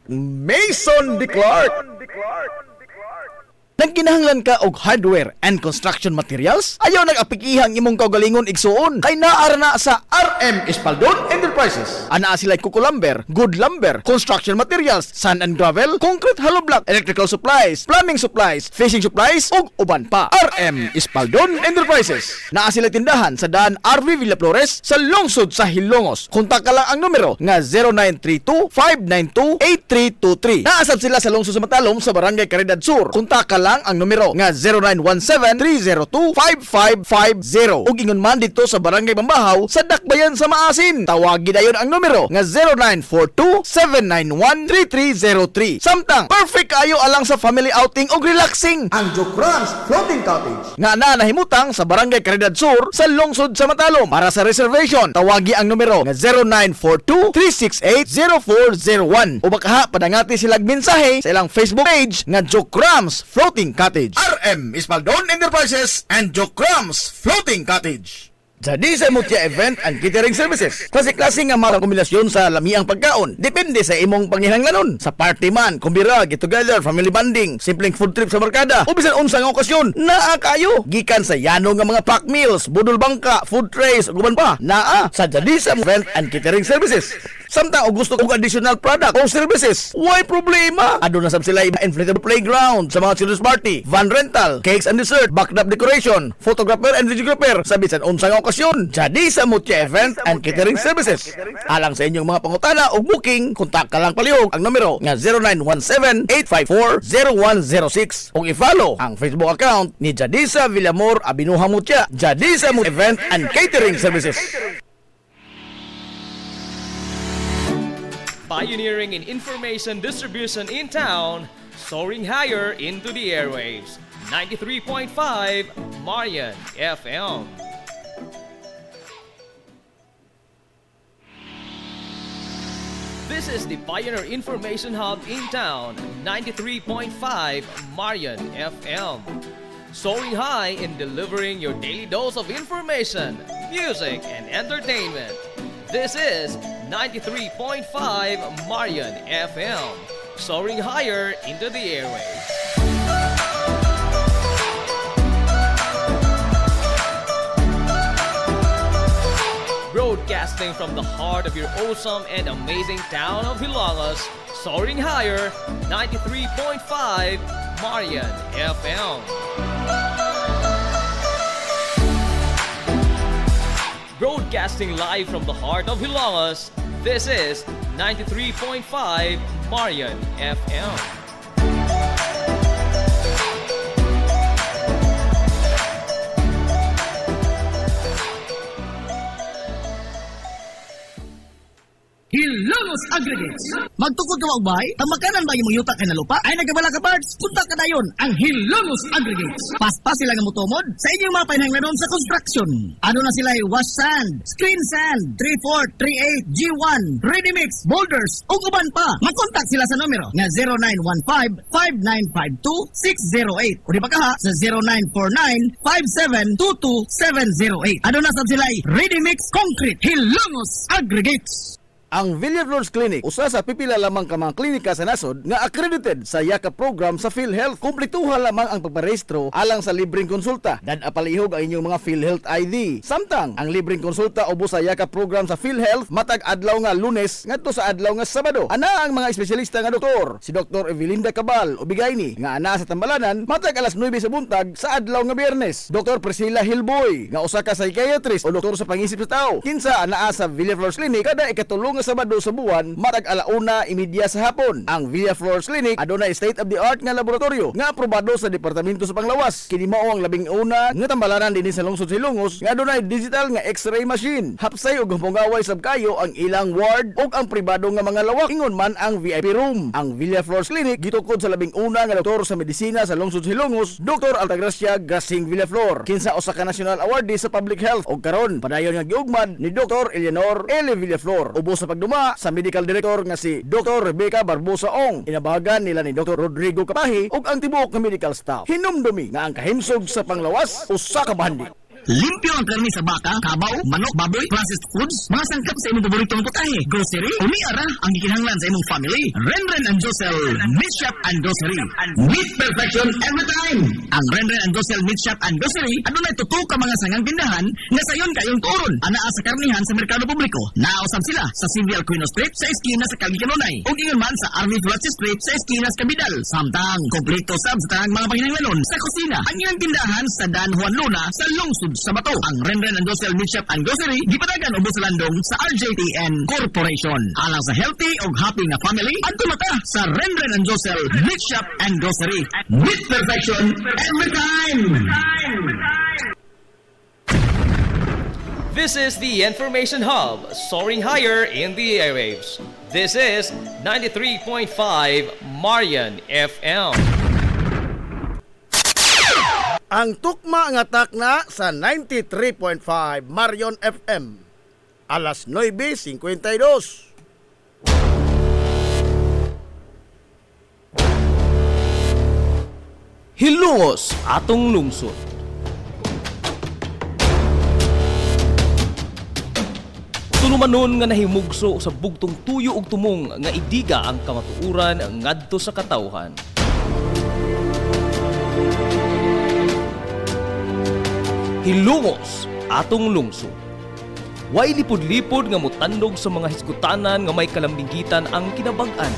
Maison de Clark. Nang kinahanglan ka og hardware and construction materials, ayaw nag-apikihang imong kaugalingon igsuon. Kay naara na sa RM Espaldon Enterprises. Ana sila Kuko Lumber, Good Lumber, construction materials, sand and gravel, concrete hollow block, electrical supplies, plumbing supplies, fishing supplies, ug uban pa. RM Espaldon Enterprises. Naa sila tindahan sa daan RV Villaflores sa lungsod sa Hilongos. Kontak ka lang ang numero nga 0932-592-8323. Naasab sila sa lungsod sa Matalom sa Barangay Caridad Sur. Kontak ka lang ang numero nga 0917-302-5550. Ug ingon man dito sa Barangay Bambahaw sa Dakbayan sa Maasin. Tawagin dayon ang numero nga 0942-791-3303. Samtang perfect kayo alang sa family outing ug relaxing ang Jokrans Floating Cottage nga nahimutang sa Barangay Caridad Sur sa lungsod sa Matalom. Para sa reservation, tawagi ang numero nga 0942-368-0401 o baka padangati silang mensahe sa ilang Facebook page nga Jokrans Floating Cottage. RM Espaldon Enterprises and Jokrans Floating Cottage. Jadi sa Mutya Event and Catering Services. Klase-klase nga mga kombinasyon sa lamiang pagkaon. Depende sa imong panginahanglanon. Sa party man, kumbira, get together, family bonding, simpleng food trip sa barkada, o bisan unsang okasyon, naa kayo. Gikan sa yano nga mga pack meals, budol bangka, food trays, ug uban pa, naa sa Jadi sa Event and Catering Services. Samtang o gusto kong additional product o services, why problema? Ado na sab sila inflatable playground sa mga children's party, van rental, cakes and dessert, backdrop decoration, photographer and videographer sa bisan unsang okasyon. Jadi sa Mutya Event and Catering Services. Alang sa inyong mga pangutana o booking, kontak ka lang palihog ang numero nga 0917-854-0106 o i-follow ang Facebook account ni Jadisa Villamor Abinuha Mutya. Jadisa Mutya Event and Catering Services. Pioneering in information distribution in town, soaring higher into the airwaves. 93.5 Marian FM. This is the Pioneer Information Hub in town, 93.5 Marian FM. Soaring high in delivering your daily dose of information, music, and entertainment. This is 93.5 Marian FM, soaring higher into the airwaves. Broadcasting from the heart of your awesome and amazing town of Hilangas, soaring higher, 93.5 Marian FM. Broadcasting live from the heart of Hilangas, this is 93.5 Marian FM. Hilongos Aggregates. Magtukod ka magbay, ang makanan ba yung yutak na lupa ay nagabala ka parts, punta ka dayon ang Hilongos Aggregates. Paspas sila nga mutumod sa inyong mga pahinanglanon sa construction. Ano na sila ay wash sand, screen sand, 3-4, 3-8, G1, ready mix, boulders, ug uban pa. Mag-contact sila sa numero nga 0915-5952-608 o di ba kaha sa 0949-5722-708. Ano na sab sila ay ready mix concrete Hilongos Aggregates. Ang Villaflores Clinic, usa sa pipila lamang ka mga klinika sa nasod nga accredited sa YAKA program sa PhilHealth. Kumpletuha lamang ang pagparehistro alang sa libreng konsulta. Dad-apalihog ang inyong mga PhilHealth ID. Samtang ang libreng konsulta ubos sa YAKA program sa PhilHealth matag adlaw nga Lunes ngadto sa adlaw nga Sabado. Ana ang mga espesyalista nga doktor, si Dr. Evelinda Cabal Ubigayni nga ana sa Tambalanan matag alas 9 sa buntag sa adlaw nga Biyernes. Dr. Priscilla Hilboy nga usa ka psychiatrist o doktor sa pangisip sa tao. Kinsa anaa sa Villaflores Clinic kada ikatulong nga Sabado sa buwan matag 1:30 sa hapon. Ang Villaflores Clinic adunay state-of-the-art nga laboratorio nga aprobado sa Departamento sa Panglawas. Kini mao ang labing una nga tambalanan dinhi sa lungsod sa Hilongos nga adunay digital nga X-ray machine. Hapsay ug humpungaway sab kayo ang ilang ward ug ang pribado nga mga lawak. Ingon man ang VIP room. Ang Villaflores Clinic gitukod sa labing una nga doktor sa medisina sa lungsod sa Hilongos, Dr. Altagracia Gasing Villaflor. Kinsa usa ka national awardee sa public health ug karon padayon nga giugmad ni Dr. Eleanor L. Villaflor. Ubos sa pagduma sa medical director nga si Dr. Rebecca Barbosa Ong. Inabahagan nila ni Dr. Rodrigo Kapahi ug ang tibuok nga medical staff. Hinumdumi nga ang kahimsog sa Panglawas usa ka bahandi. Limpyo ang karni sa baka, kabaw, manok, baboy, processed foods, mga sangkap sa imong paboritong putahe, grocery, umiara ang gikinahanglan sa imong family. Renren and Josel Meat Shop and Grocery. Meat perfection every time. Ang Renren and Josel Meat Shop and Grocery adunay tutok ka mga sangang tindahan nga sayon kayong turon anaa sa karnihan sa merkado publiko. Nausab sila sa Civil Aquino Street sa eskina sa Calgicanonay ug ingon man sa Army Flores Street sa eskina sa Cabidal. Samtang kompleto sab sa tanang mga panginahanglanon sa kusina. Ang ilang tindahan sa Dan Juan Luna sa lungsod sa Bato. Ang Renren and Josel Meat Shop and Grocery gipatagan ubos sa landong sa RJTN Corporation. Alang sa healthy ug happy nga family adto mata sa Renren and Josel Meat Shop and Grocery. Meat perfection every time. This is the Information Hub, soaring higher in the airwaves. This is 93.5 Marian FM. Ang tukma nga takna sa 93.5 Marion FM. Alas 9:52. Hilungos atong lungsod. Tunumanon nga nahimugso sa bugtong tuyo ug tumong nga idiga ang kamatuuran ngadto sa katawhan. Hilungos atong lungsod. Way lipod-lipod nga mutandog sa mga hisgutanan nga may kalambigitan ang kinabag-an.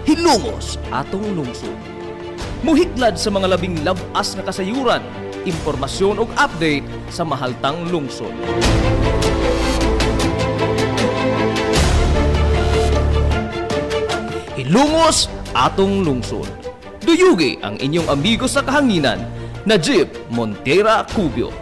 Hilungos atong lungsod. Muhiklad sa mga labing labas nga kasayuran, impormasyon ug update sa mahaltang lungsod. Hilungos atong lungsod. Duyugi ang inyong amigo sa kahanginan, Najib Montera Cubio.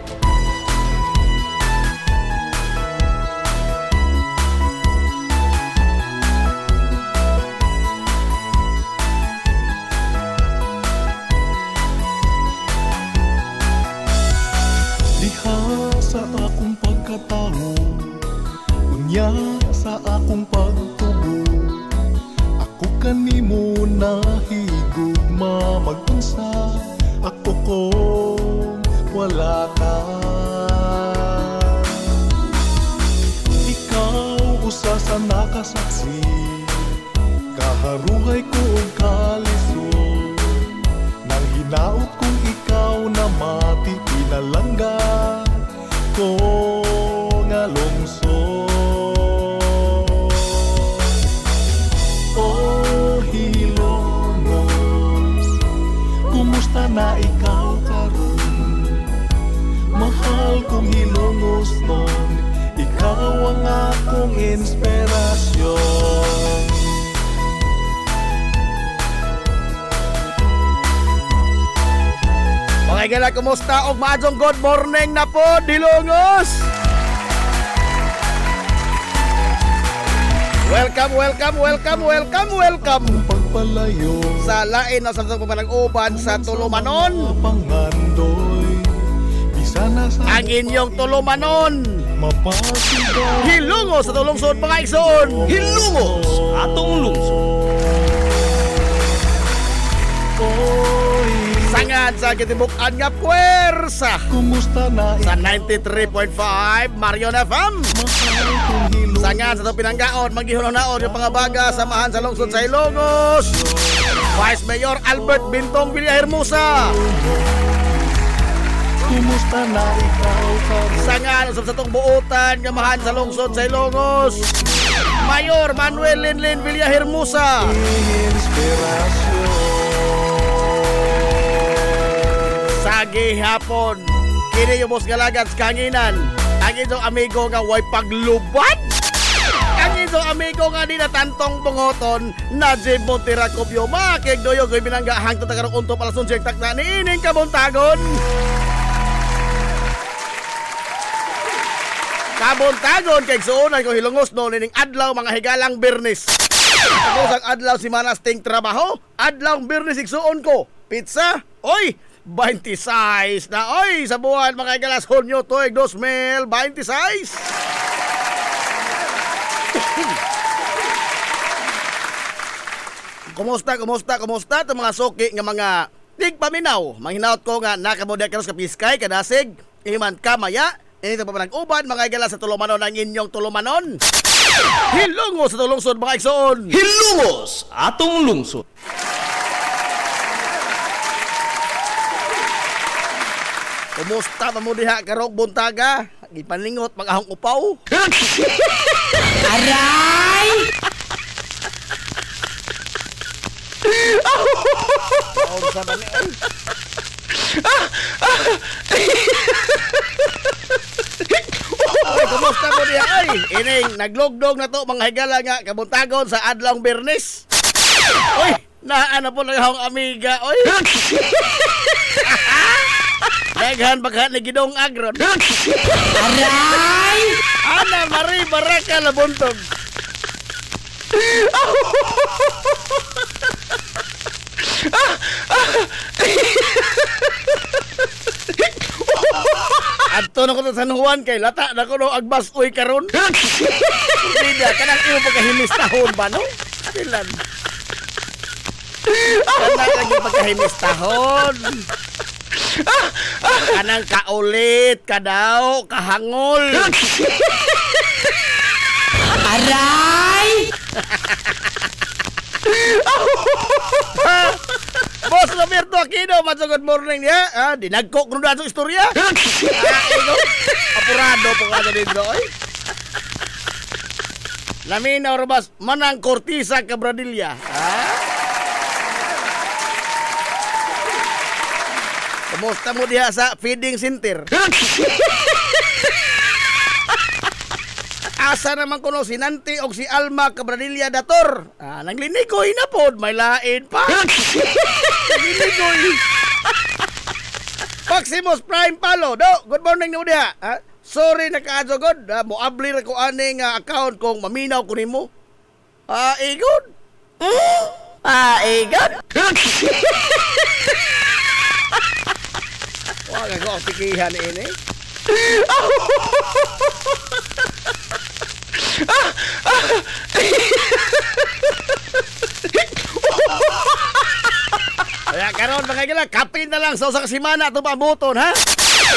Diha sa akong pagkatao, unya sa akong pagtubo, ako kanimo nahigugma mag-unsa, ako kung wala ka. Ikaw usa sa nakasaksi, kaharuhay ko og kalisod, nang hinaot kong ikaw na mati pinalangga ko nga lungsod. Oh Hilongos, kumusta na ikaw karon? Mahal kong Hilongos nun, ikaw ang akong inspirasyon. Mga igala, kumusta? Og maadong good morning na po, Hilongos! Welcome Pagpalayo sa lain na samtang pamanag-uban sa Tulumanon. pangandoy, bisa na sa Ang inyong Tulumanon. mapasigaw. Hilungos sa tulungsod, mga igsoon. Hilungos atong lungsod. Oy, Sangad sa kitibukan nga puwersa kumusta na sa 93.5 Marion FM. mahal kong Hilongos? Sangad sa itong pinanggaon, maghihunong-naon yung pangabaga samahan sa lungsod sa Ilongos. Vice Mayor Albert Bintong Villahermosa. Kumusta na ikaw karon? Sangad sa itong buutan nga mahan sa lungsod sa Ilongos. Mayor Manuel Linlin Villahermosa. Inspirasyon. Sa gihapon, kini yung boss galagat sa kanginan. Ang inyong amigo nga way paglubad. Ang inyong amigo nga di natantong bungoton, Najib Montera Cubio. Makigdoyo ko'y binanggahang tatakarong unto palasun siyang takna ni ining kabuntagon. Kabuntagon kay suunay ko Hilongos no nining adlaw mga higalang Bernes. Ako sang adlaw si Manasting trabaho, adlaw Bernes igsuon ko. Pizza, oy, 26 na oy sa buwan mga higalas Hunyo tuig 2026. Kumusta itong mga suki nga mga tigpaminaw? Manghinaot ko nga nakamodya karos ka piskay, kadasig, iman kamaya, inito pa uban mga igala sa tulumanon ang inyong tulumanon. Hilungo sa tulungsod mga igsoon. Hilungos atong lungsod. Kumusta pa mo diha karong buntaga? Gipaningot mag-ahong upaw. Aray! Aon sa bani ay. Ay, kumusta mo diha ay? Ining naglugdog na to mga higala nga kabuntagon sa adlawng Bernes. Oy, naana po lang akong amiga, oy. Daghan baghan ni Gidong Agron. Aray! Ana Marie Baraka Labuntog. Adto na ko sa San Juan kay lata na ko no agbas uy karon. Bida kanang iyo pagkahimis-tahon ba no? Silan. Kanang lagi pagkahimis-tahon. Kanang kaulit, kadaw, kahangol. Aray! Boss Roberto Aquino, matso good morning niya. Ah, dinagko ko na sa istorya. Ikaw, apurado po ka dito, oy. Laminaw robas, manang Cortisa Cabradilla. Kumusta mo diha sa feeding center? Asa naman kuno si Nanti o si Alma Cabradilla Dator. Ah, nanglinigoy na pod, may lain pa. Nanglinigoy. Maximus Prime Palo, do. Good morning no diha. Ah, sorry nakaadyo god. Moabli ra ko ani nga account kung maminaw ko nimo. Ah, igod. Ah, igod. Wag ako ang pikihan ini. Kaya karon mga gila, kapin na lang sa usa ka semana ato paabuton ha.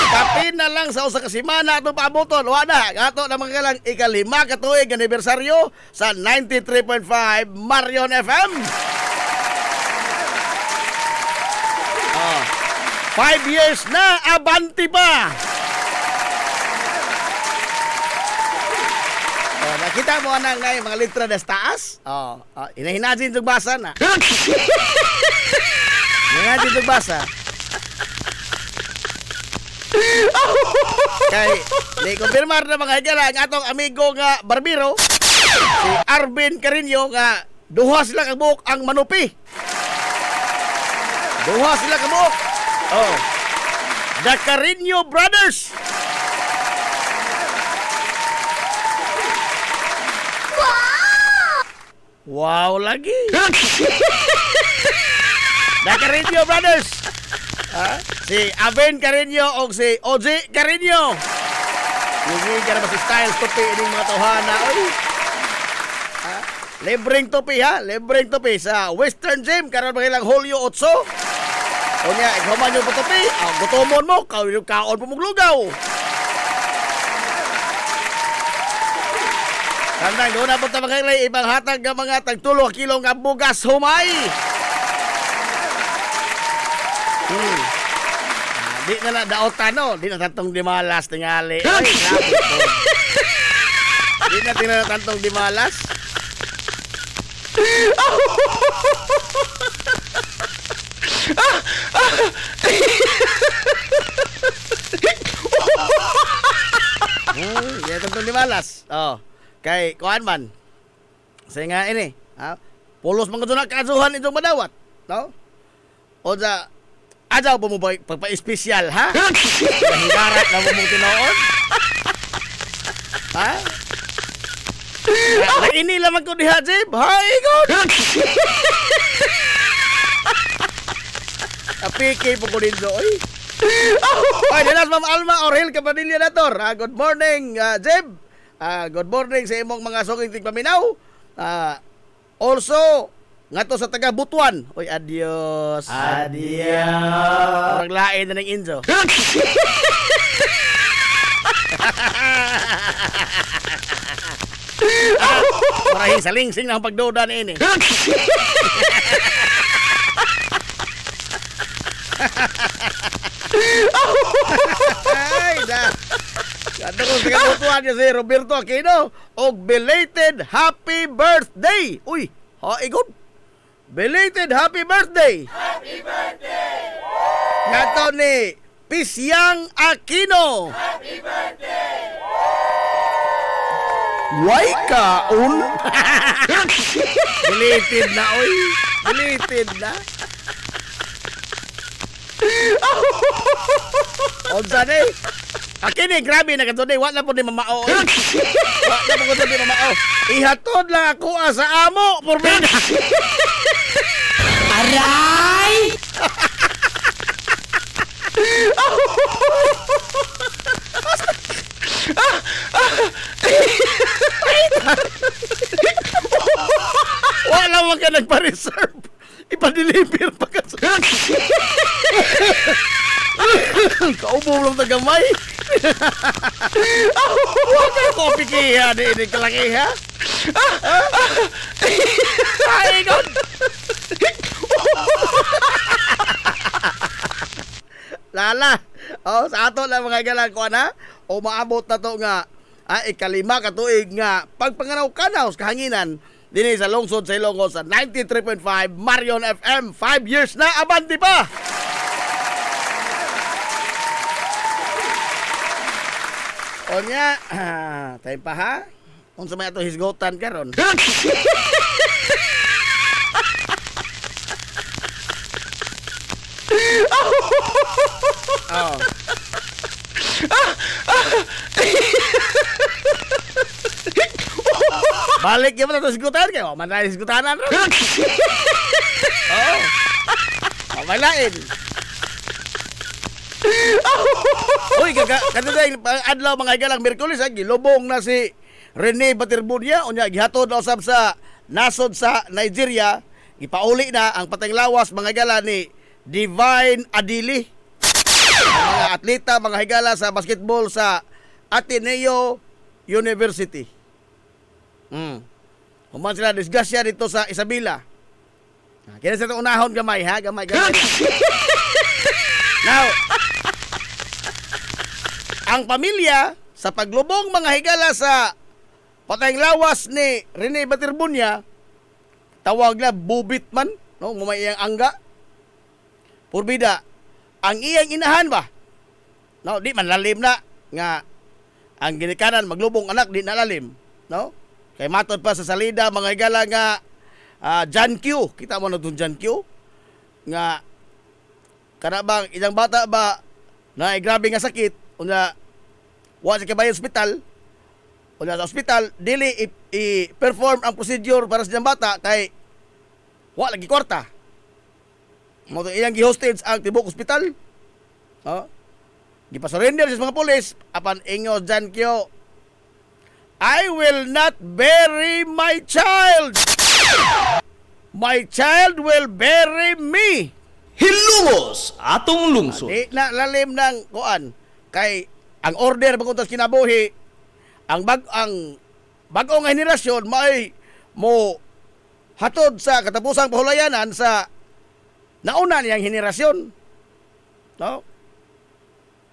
Kapin na lang sa usa ka semana ato paabuton. Wa na, ato na mga galang ikalima ka tuig anibersaryo sa 93.5 Marion FM. 5 years na, abanti pa! Oh, nakita mo na nga yung mga litra na sa taas? Oh, inahinadin itong basa na. Inahinadin itong basa. Kay, ni-confirmar na mga higala ang atong amigo nga barbero, si Arvin Carino nga duha sila kabuok ang manupi. Duha sila kabuok. Oh, the Carino Brothers. Wow lagi. The Carino Brothers. Si Aben Carino o si Oji Carino. Hindi ka na ba si Styles tupi ining mga tawhana, oy. Libreng tupi ha, libreng tupi sa Western Gym karon mga ilang Hulyo 8. O niya, ikaman yung patupi, gutomon mo, kaon po mong lugaw. Sandang, doon na po ito mga ilay, ibang hatag ng mga tagtulo kilo nga bugas humay. Di na na daotan, no? Di na tantong dimalas, tingali. Ay, grabe po. Di na tinatantong dimalas. Yan tantong dimalas. Oh, kay kuan man. Say nga ini, pulos mga doon kaasuhan itong madawat. No? O sa ajaw po mo pagpa-espesyal, ha? Nahigarat na mo mong tinoon? Ha? Ini lamang ko diha, Jib. Hay, God! Apiki po ko dito, oy. Oy, dinas Ma'am Alma Orhel Cabradilla Dator. Good morning, Jib. Good morning sa imong mga suging tigpaminaw. Also, ngato sa taga Butuan. Oy, adios. Adios. Parang lain na ng Inzo. Marahing salingsing ng pagduda ni ini. Ay, da. Kanta ko sa kabutuan niya si Roberto Aquino. Og belated happy birthday. Uy, haigon. Belated happy birthday. Happy birthday. Ngato ni Pisyang Aquino. Happy birthday. Why kaon? Belated na, oy. Belated na. Onsa ni? Akini, grabe na kato ni. Wala po ni mamao. Wala po ko ni mamao. Ihatod lang ako sa amo. Porbida. Aray! Wala mo ka nagpa-reserve. Ipa-deliver pa ka sa... Kaubo lang tagamay. Huwag ka kopi kiha. Hindi ka laki ha. Ay, God. Lala. Oh, sa ato lang mga galang ko na. O maabot na to nga. Ikalima ka tuig nga. Pagpanganaw-kanaw sa kahanginan. Dini sa lungsod sa Ilonggo sa 93.5 Marion FM. 5 years na. Abanti pa. O niya. Tayo pa ha. Kung sa may ato hisgotan ka ron. Oh. Balik ya pala ito sigutan kayo. Manay sigutanan ron. Oo. Mamalain. Uy, katuday, adlaw mga igalang Merkulis, gilubong na si Rene Batirbunya. Unya, gihatod na usab sa nasod sa Nigeria. Ipauli na ang patang lawas mga igala ni Divine Adili. Ang mga atleta, mga higala sa basketball sa Ateneo University. Human sila disgrasya dito sa Isabela. Kaya sa itong unahon gamay ha, gamay. Now, ang pamilya sa paglubong mga higala sa patayng lawas ni Rene Batirbunya, tawag na bubit man, no, may iyang angga. Purbida, ang iyang inahan ba? No, di man lalim na nga ang ginikanan maglubong anak di nalalim, no? Kay matod pa sa salida mga higala nga John Q. Kita mo na itong John Q. Nga kana bang ilang bata ba na grabe nga sakit una wa sa kabayan ospital. Una sa ospital dili i-perform ang procedure para sa ilang bata kay wa lagi kwarta. Mo to ilang gi-hostage ang tibok ospital. Gipa-surrender sa mga pulis apan ingo John Q. I will not bury my child. My child will bury me. Hilungos atong lungsod. Di na lalim ng kuan kay ang order baguntas kinabuhi ang bagong henerasyon may mo hatod sa katapusang pahulayanan sa nauna niyang henerasyon. No?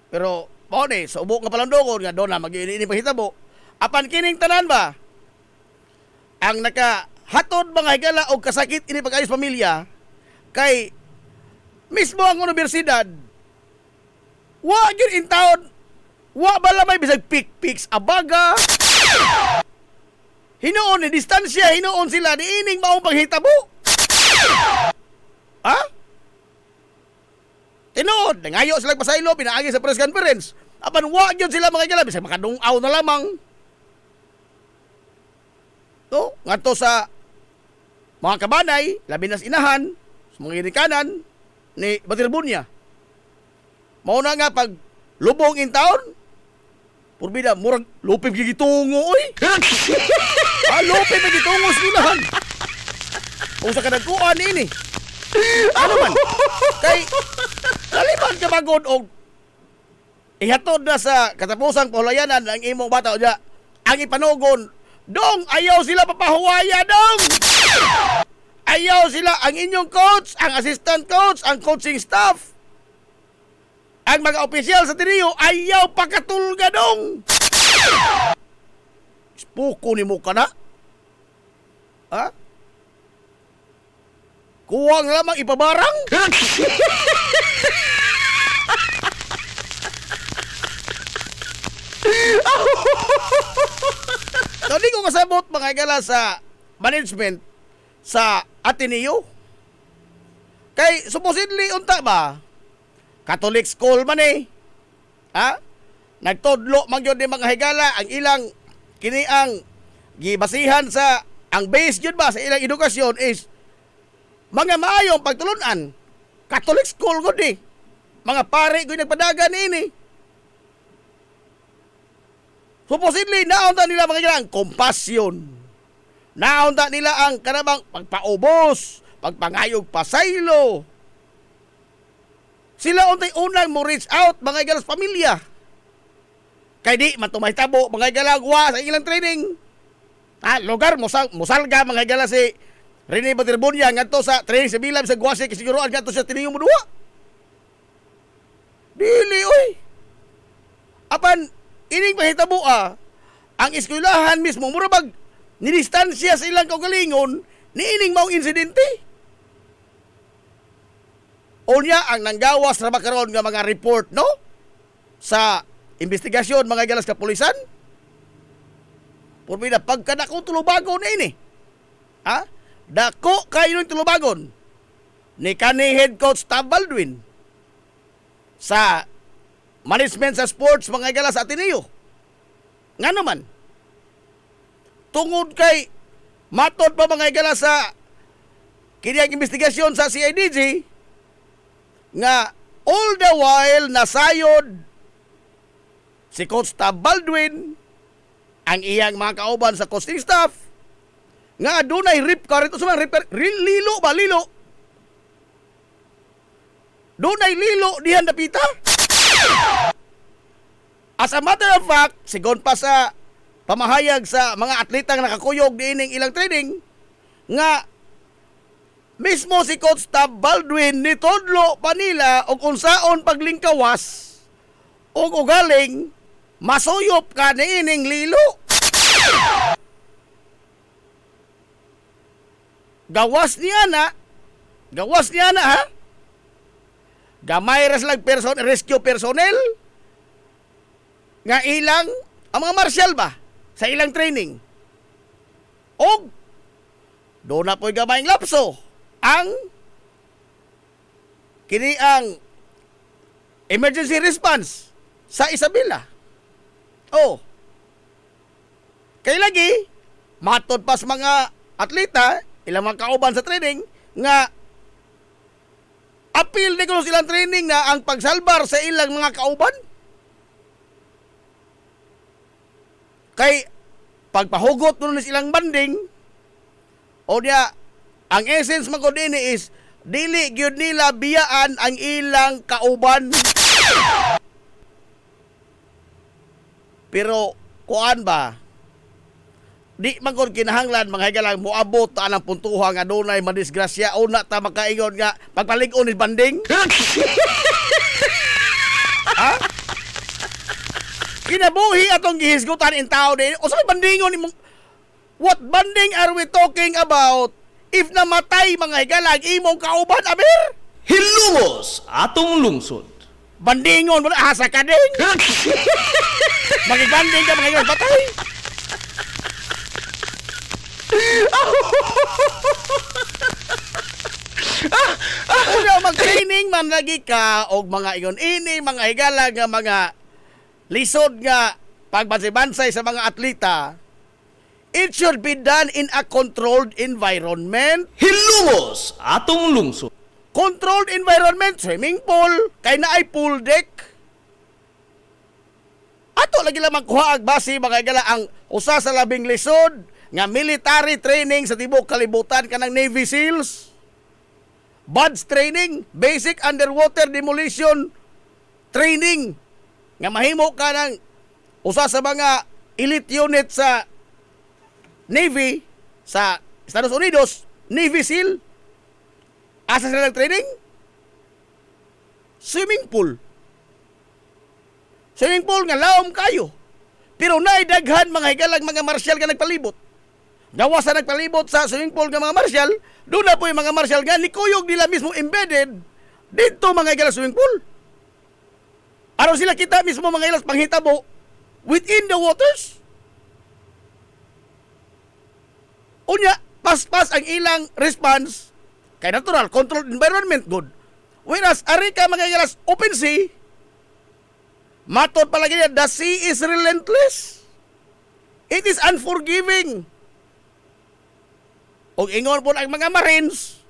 Pero mao ni sa ubok nga palandokon nga do na mag-iini pahitabo. Apan kining tanan ba ang nakahatod mga higala og kasakit ini pag-ayos pamilya kay mismo ang universidad wa gyud in town wa bala may bisag pics abaga hinuon ni distansya hinuon sila ni ining maong paghitabo ha tinuod nangayo sila pasaylo pinaagi sa press conference apan wa gyud sila mga higala bisag makadungaw na lamang to ngadto sa mga kabanay labi nas inahan sa mga ginikanan ni Batirbunya. Mao na nga pag lubong in town, purbida murag lupib gigitungo oy. Lupib gigitungo sinahan. Usa ka nagkuan ini. Ano man? Kay laliman ka magod og ihatod na sa katapusang pahulayanan ang imong bata unya. Ang ipanugon, dong, ayaw sila papahuwaya, dong! Ayaw sila, ang inyong coach, ang assistant coach, ang coaching staff, ang mga opisyal sa tiniyo, ayaw pakatulga, dong! Puko ni mo ka na? Ha? Kuwang lamang ipabarang? So, di ko kasabot mga igala sa management sa Ateneo. Kay, supposedly, unta ba? Catholic school man eh. Ha? Nagtodlo man yun di mga higala ang ilang kiniang gibasihan sa ang base yun ba sa ilang edukasyon is mga maayong pagtulunan. Catholic school ko di. Mga pare ko nagpadagan ini. Supposedly, naunta nila mga kailangan kompasyon. Naunta nila ang kanabang pagpaubos, pagpangayog pasaylo. Sila untay unang mo reach out mga igalas pamilya. Kay di matumahitabo mga igalagwa sa ilang training. Lugar musalga mga igalas si Rene Batirbunya ngadto sa training sa Bilab sa Guwase kasiguroan ngadto sa tiniyong modua. Dili oy. Apan ining mahitabo ang eskwelahan mismo murabag nidistansya sa ilang kaugalingon ni ining maong insidente. Unya ang nanggawas ra makaron nga mga report no sa investigasyon mga galas kapulisan. Purbida pagkadako tulubagon na ini. Ha? Dako kayo ng tulubagon ni kanhi head coach Tab Baldwin sa management sa sports mga galas Ateneo. Nga naman, tungod kay matod pa mga galas sa kiniyang investigasyon sa CIDG nga all the while nasayod si Coach Tab Baldwin ang iyang mga kauban sa coaching staff nga adunay rip car ito sa mga lilo ba lilo dunay lilo dihan napita. As a matter of fact, sigon pa sa pamahayag sa mga atletang nakakuyog diining ilang training nga mismo si Coach Tab Baldwin nitodlo pa nila og unsaon paglingkawas og ugaling masuyop ka niining lilo. Gawas niya na ha. Gamay ras lang rescue personnel nga ilang ang mga marshal ba sa ilang training. Og doon na po'y gamayng lapso ang kini ang emergency response sa Isabela. Oh. Kay lagi matod pas mga atleta ilang mga kauban sa training nga apil ni kuno silang training na ang pagsalbar sa ilang mga kauban. Kay pagpahugot nun silang banding o niya ang essence man ko din is dili gyud nila biyaan ang ilang kauban. Pero kuan ba di man ko kinahanglan mga higalang moabot ta ang puntuha nga dunay madisgrasya una ta makaingon nga pagpalig-on is banding. Ha? Kinabuhi atong gihisgutan in tao din. O sa bandingon ni what banding are we talking about? If namatay mga higalang imong kauban aber? Hilumos atong lungsod. Bandingon mo na asa ka din. Magibanding ka mga higalang patay. Mag-training man lagi ka og mga ingon ini mga higala nga mga lisod nga pagbansi-bansay sa mga atleta. It should be done in a controlled environment. Hilumos atong lungsod. Controlled environment, swimming pool, kay naay pool deck. Ato lagi lamang kuha ag base mga higala ang usa sa labing lisod nga military training sa tibok kalibutan kanang Navy SEALs. BUDS training, basic underwater demolition training nga mahimo ka ng usa sa mga elite unit sa Navy sa Estados Unidos, Navy SEAL, asa sila nag-training? Swimming pool. Swimming pool nga laom kayo. Pero naidaghan mga higalang mga martial nga nagpalibot. Gawa sa nagpalibot sa swimming pool nga mga martial, doon na po yung mga martial nga nikuyog nila mismo embedded dito mga higalang swimming pool. Aron sila kita mismo mga higalang panghitabo within the waters. Unya, pas-pas ang ilang response kay natural, controlled environment good. Whereas, ari ka mga higalas, open sea, matod palagi niya, the sea is relentless. It is unforgiving. O ingon po ang mga Marines,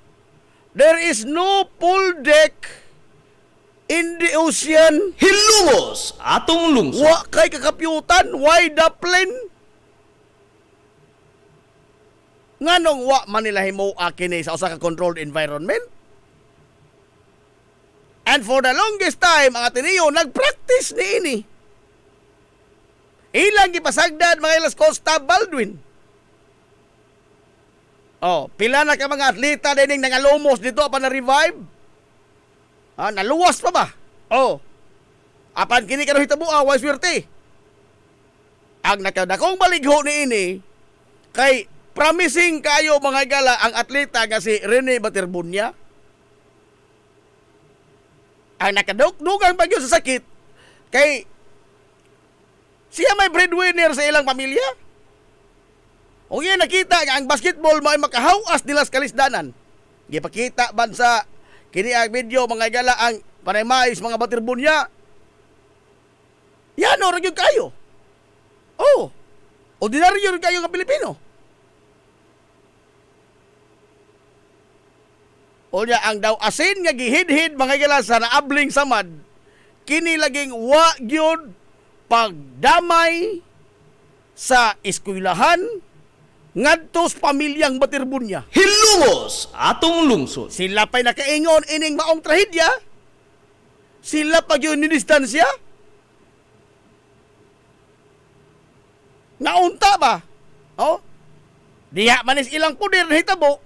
there is no pool deck in the ocean. Hilungos atong lungsod. Wa kay kakapyutan, why the plane? Nganong wa man nila himuha kini sa usa ka controlled environment? And for the longest time, ang Ateneo nag-practice ni ini. Ilang gipasagdan mga ilas Costa Baldwin. Oh, pila na ka mga atleta dining nangalumos dito pa na revive. Ah, naluwas pa ba? Oh. Apan kini karo hitabo wa swerte. Ang nakadakong baligho ni ini kay promising kayo mga gala ang atleta nga si Rene Baterbunya. Ang nakadugdugang bagyo sa sakit kay siya may breadwinner sa ilang pamilya. O yan nakita nga ang basketball may makahawas nila sa kalisdanan. Gipakita ban sa kini ang video mga gala ang panay-mais mga Baterbunya. Yan o rin kayo. Oh, ordinaryo rin kayo ng Pilipino. O niya, ang daw asin nga gihid-hid mga gala sa naabling samad, kini laging wa gyud pagdamay sa eskwelahan ngadto sa pamilyang Baterbunya. Hilungos atong lungsod. Sila pa'y nakaingon ining maong trahedya. Sila pa yun ninistansya. Naunta ba? Oh? Diha manis ilang puder na hitabo.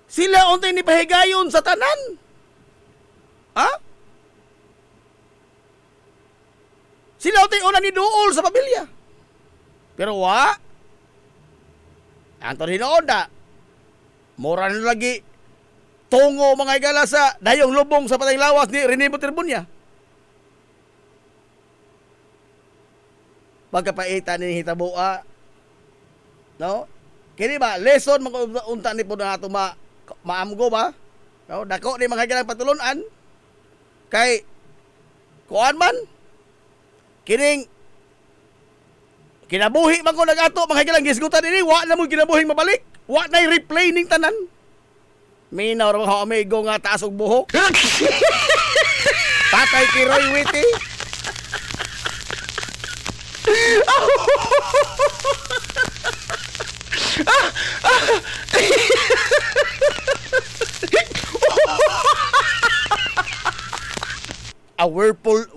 Sila untay ni pahigayon sa tanan. Ha? Sila untay una ni duol sa pamilya. Pero wa? Anton hinoon na. Mura na lagi tungo mga igala sa dayong lubong sa patay lawas ni Rene Baterbunya. Pagkapaitan ni hitaboa. No? Kini ba lesson mga unta ni po na ato maamgo ba? No, dako ni mga gilang patulunan kay kuan man kining kinabuhi man ko nagato mga gilang gisgutan ini wa na mo kinabuhing mabalik. Wa na replay ning tanan. Minaw ra mga amigo nga taas og buhok. Tatay Kiroy Witty.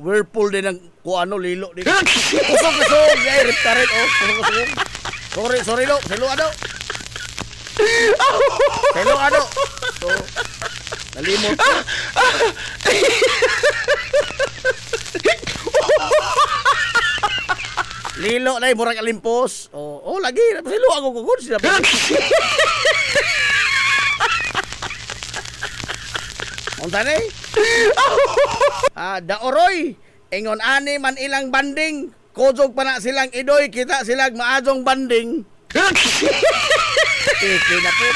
Whirlpool din ang kuano lilo din. Kusog ay riptarit oh. Kusog. Sorry lo, selo ano? Selo ano? So, nalimot. Lilo na murag alimpos. Oh, lagi selo ako kugod sila. Unta ni? Daoroy, ingon ani man ilang banding, kujog pa na silang idoy, kita silang maadong banding. Ike na po.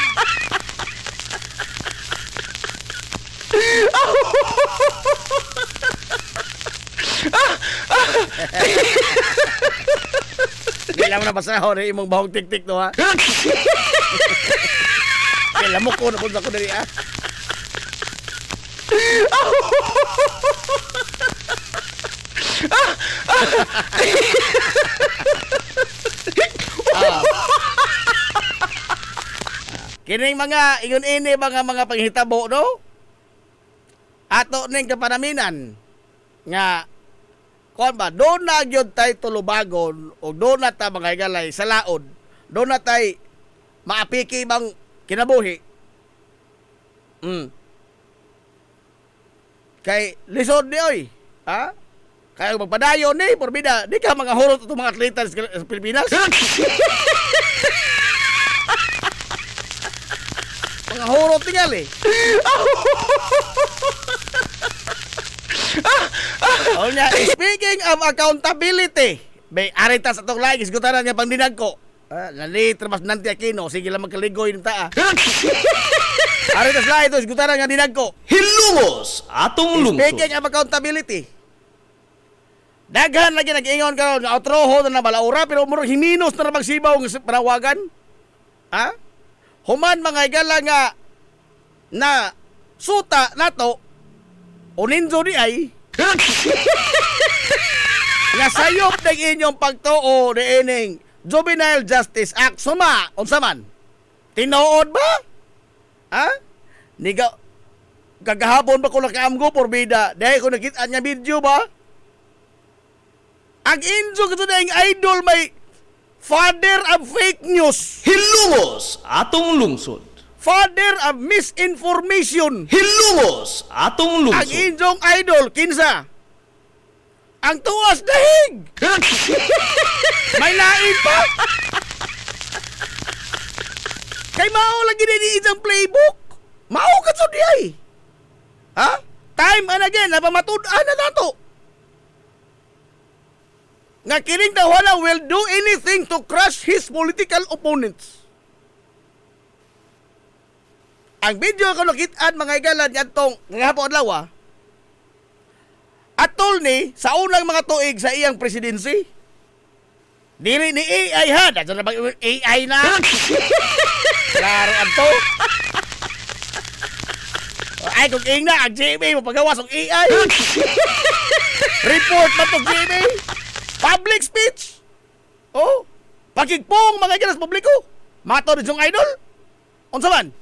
Kailan mo na pasahon eh, imong bahong tik-tik to ha. Kailan mo ko na punta ko dari ha. Kining mga ingon ini mga panghitabo no? Ato ning kapanaminan nga kuan ba doon na gyud tay tulubagon o doon na ta mga higalay sa laod. Doon na tay maapiki bang kinabuhi. Kay lisod ni oy. Ha? Kaya magpadayon ni porbida, di ka mga horot itong mga atleta sa Pilipinas. Mga horot tingali. Oh nya, speaking of accountability, may arita sa tong laing isgutanan niya pang dinag ko. Nalitra mas nanti Aquino, sige lang magkaligoy ng taa. Arita sa laing ito, isgutanan nga dinag ko. Hilungos atong lungsod. Speaking of accountability, daghan lagi nag-ingon karon nga outroho na balaura pero murag himinos na magsibaw ng panawagan. Ha? Human mga higala nga na suta nato uninzo di ay nga sayop ng inyong pagtuo ni ining Juvenile Justice Act. Suma, unsa man? Tinuod ba? Ha? Niga kagahapon ba ko nakaamgo porbida dahil ko nakita niya video ba? Ang injo kato na yung idol may father of fake news. Hilungos atong lungsod. Father of misinformation. Hilungos atong Ang lungsod. injong idol, kinsa? Ang tuwas dahig. May lain pa. Kay mao lagi ni isang playbook. Mao ka sa diay. Ha? Time and again, napamatud-an na nato. Nga kining tawala will do anything to crush his political opponents. Ang video ko nakitaan mga igalan yan tong ngahapon lawa. Atol ni sa unang mga tuig sa iyang presidency. Dili ni AI ha. Dito na bang AI na? Klaro ato. Ay kung ing na ang GMA mapagawas ng AI. Report man to GMA. Public speech. Oh, pagigpong mga igalan sa publiko. Mato din yung idol. Unsa man?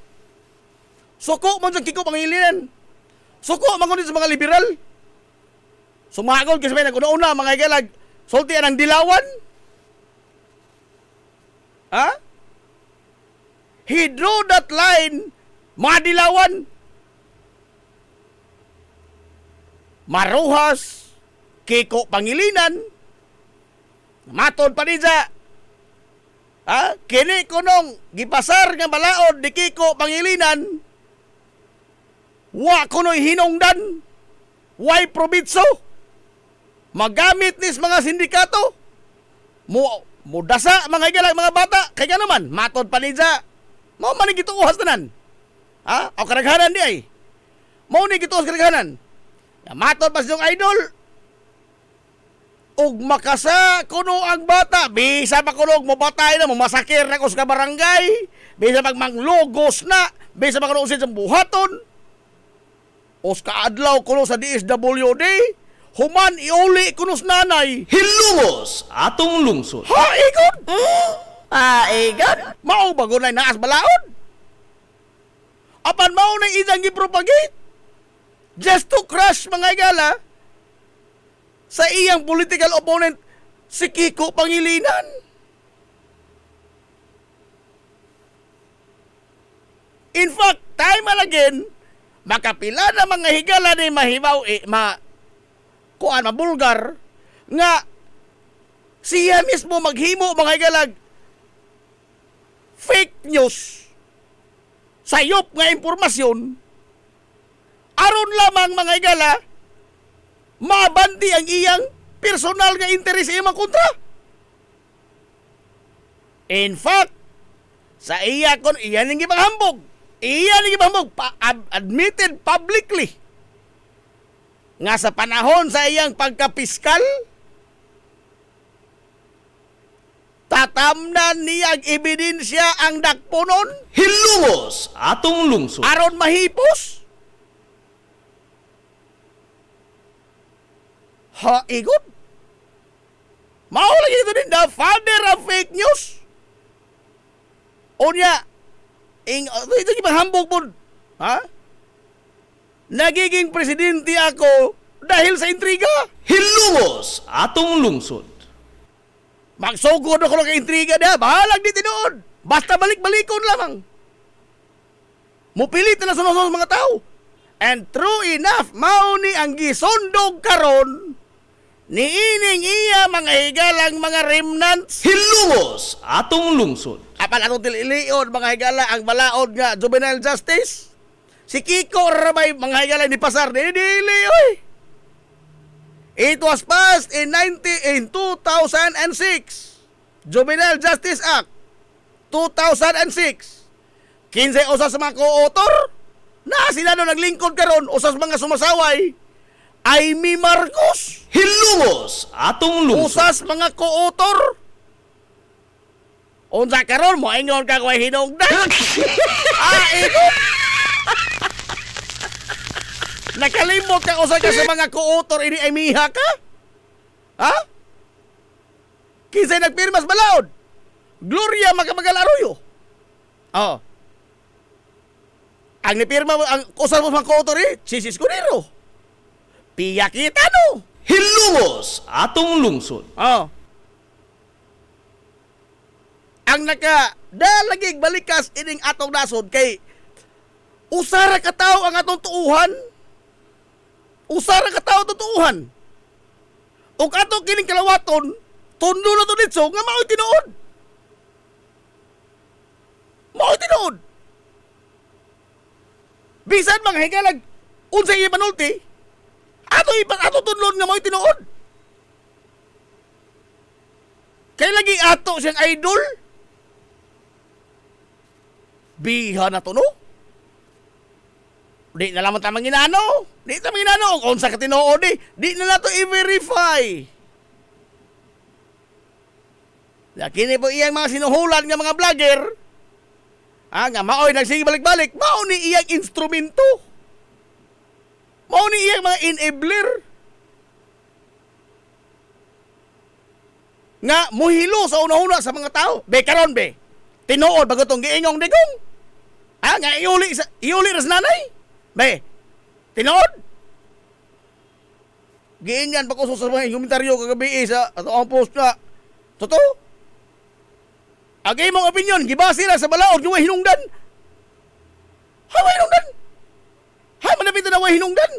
Suko man sa kiko pangilinan. Suko man sa mga liberal. Sumagol kasi may nag-una mga igalag. Sultian ang dilawan. Ha? He drew that line. Mga dilawan. Maruhas. Kiko Pangilinan. Matod pa rin sa. Ha? Kini ko nung gipasar nga balaod ni Kiko Pangilinan. Wa kuno'y hinungdan. Why probitso? Magamit nis mga sindikato. Mudasa mga igalang mga bata. Kaya naman, matod paninja. Mao man gituuhas tanan. Ha? O karaghanan di ay. Mao ni gituuhas karaghanan. Matod pa siyang idol. Ug makasa kuno ang bata. Bisa pa kuno mo batay na mo masakir na ko sa barangay. Bisa pag manglogos na. Bisa pa kuno sa buhaton. Os kaadlaw kuno sa DSWD, human iuli kuno sa nanay. Hilungos atong lungsod. Ha, ikon? Ikon? Mao ba gunay naas balaod? Apan mao na isang gipropagate? Just to crush mga igala sa iyang political opponent, si Kiko Pangilinan. In fact, time and again, makapila na mga higala ni mahibaw mabulgar nga siya mismo maghimo mga higalag fake news sayop nga impormasyon aron lamang mga higala mabanti ang iyang personal nga interes sa iyang kontra. In fact, sa iya kon iyan ang gipanghambog. Iyan ang ibang admitted publicly nga sa panahon sa iyang pagkapiskal, tatamnan niyang ebidensya ang dakponon Hilungos atong lungsod. aron mahipos. Ha, igon? Mao lagi ito din, the father of fake news. O niya, ito yung hambog po. Ha? Nagiging presidente ako dahil sa intriga. Hilungos atong lungsod. Magsugod ako ng intriga na, bahalag di tinuod. Basta balik-balikon lamang. Mupilit na sunod sa mga tao. And true enough, mao ni ang gisundog karon ni ining iya mga higalang mga remnants. Hilungos atong lungsod. Apan atong tililiod mga higala ang balaod nga juvenile justice. Si Kiko Rabay mga higala ni pasar dili oy. It was passed in 2006. Juvenile Justice Act 2006. 15 usas sa mga co-author na sila no naglingkod karon usas mga sumasaway. Amy Marcos, Hilungos atong lungsod. usas mga co-author. Unsa karon mo ingon ka way hinungdan? Ito. Nakalimot ka usa ka sa mga co-author ini ay miha ka? Ha? Kinsay nagpirmas balaod? Gloria Magamagal Arroyo. Oh. Ang nipirma mo, ang usa mo mga co-author si Escudero. Piya kita no. Hilungos atong lungsod. Oh. Ang dalagig balikas ining atong nasod kay usara ka tao ang atong tuuhan. Usara ka tao tutuuhan. Ug atong kining kalawaton, tundo na to ditso nga mao'y tinuod. Mao'y tinuod. Bisan mga higalag unsay iya panulti, ato tunlon nga mao'y tinuod. Kay lagi ato siyang idol. Biha na to no? Di na lamang tamang ginano. Di tamang ginano. Kung sa katinood di na nato i-verify. Kini po iyang mga sinuhulan nga mga vlogger. Nga maoy nagsige balik-balik. Mao ni iyang instrumento. Mao ni iyang mga enabler. Nga muhilo sa una-una sa mga tao. Be karon be. Tinuod bago tong giingong digong. Nga iuli ras nanay. Be, tinuod. Giingan pa ko sa mga komentaryo kagabi sa ato ang post na. Totoo? Agay mong opinion, gibasi lang sa balaod nga way hinungdan. Ha, way hinungdan? Ha, manapit na way hinungdan?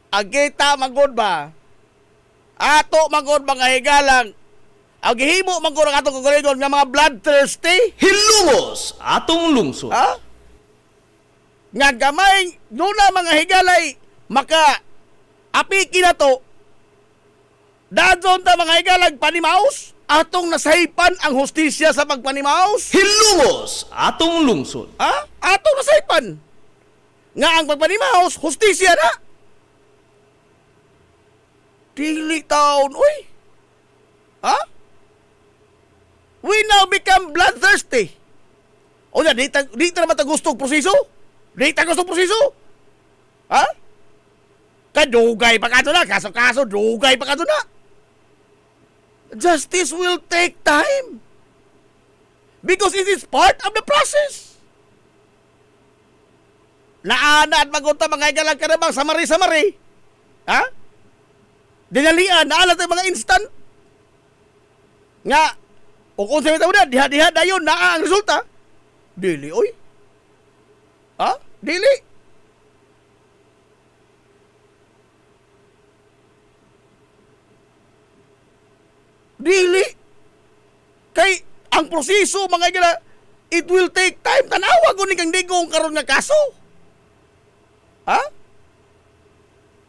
Agay ta magod ba? Ato magod mga higalang. Ang gihimo man ko ng atong kagaligon nga mga bloodthirsty. Hilungos atong lungsod. Ha? Nga gamay, doon na mga higalay, maka apiki na to. Dadon ta mga higalag panimaos, atong nasaypan ang hustisya sa pagpanimaos. Hilungos atong lungsod. Ha? Atong nasaypan. Nga ang pagpanimaos, hustisya na. Dili taon, uy. Ha? We now become bloodthirsty. O na, di ta naman ta gustong proseso? Di ta gustong proseso? Ha? Kadugay pa ka na, kaso-kaso, dugay pa ka na. Justice will take time. Because it is part of the process. Naana at magunta mga igalang ka namang samari-samari. Ha? Dinalian, naala tayo mga instant. Nga, o kung sabi tayo na, diha-diha na yun, naa ang resulta. Dili, oy. Ha? Dili. Dili. Kay, ang proseso, mga gila, it will take time. Tanawa ko ni kang digong karon nga kaso. Ha?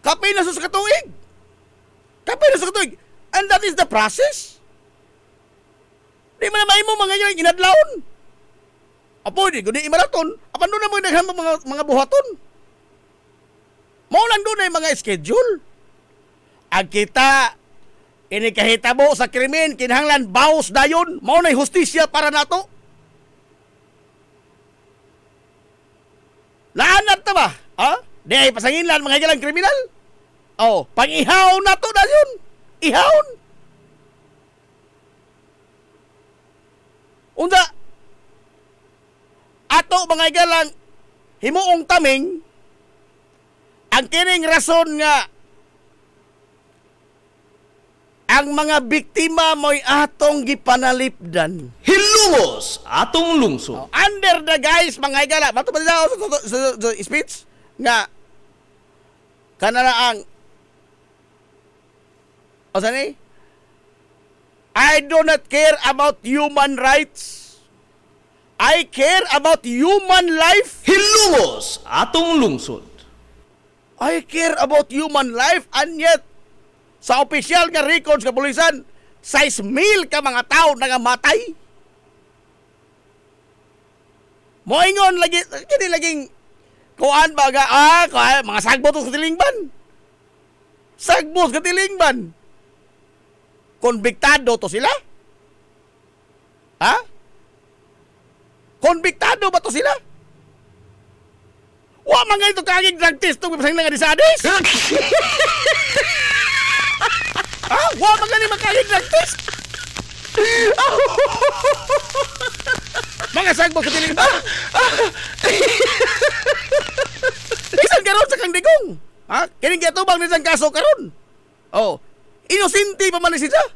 Kapay na sa katuig. Kapay na sa katuig. And that is the process. Di man na mo mga yung inadlaon. Apo, di ko di imaraton. Apan doon na mo naghan mga buhaton. Mao lang doon na yung mga schedule. Ang kita, inikahitabo sa krimen, kinahanglan baos dayon, mao na hustisya para nato. Naanat na ba? Ha? Di ay pasanginlan mga galang kriminal. Oh, pang-ihaw na to na yun. Ihawon. Unsa? Ato mga galang himuong taming ang kining rason nga ang mga biktima mo'y atong gipanalipdan. Hilungos atong lungsod. Under the guys, mga higala, bato ba nila sa speech nga kanana ang o sani? I do not care about human rights. I care about human life. Hilungos atong lungsod. I care about human life, and yet sa opisyal nga records nga pulisan 6,000 ka mga tao nangamatay. Moingon lagi kini laging kuan baga mga sagbot sa tilingban. Sagbot sa tilingban. Konbiktado to sila? Ha? Konbiktado ba to sila? Wa man nga ito kaging drug test itong pasang nga disadis? Ha? Wa man nga ni makaging drug test? Mga sagbot sa tilingban. Isan karon sa kang digong. Ha? Kining katubang ni isang kaso karon. Oh, inosente pa man ni siya.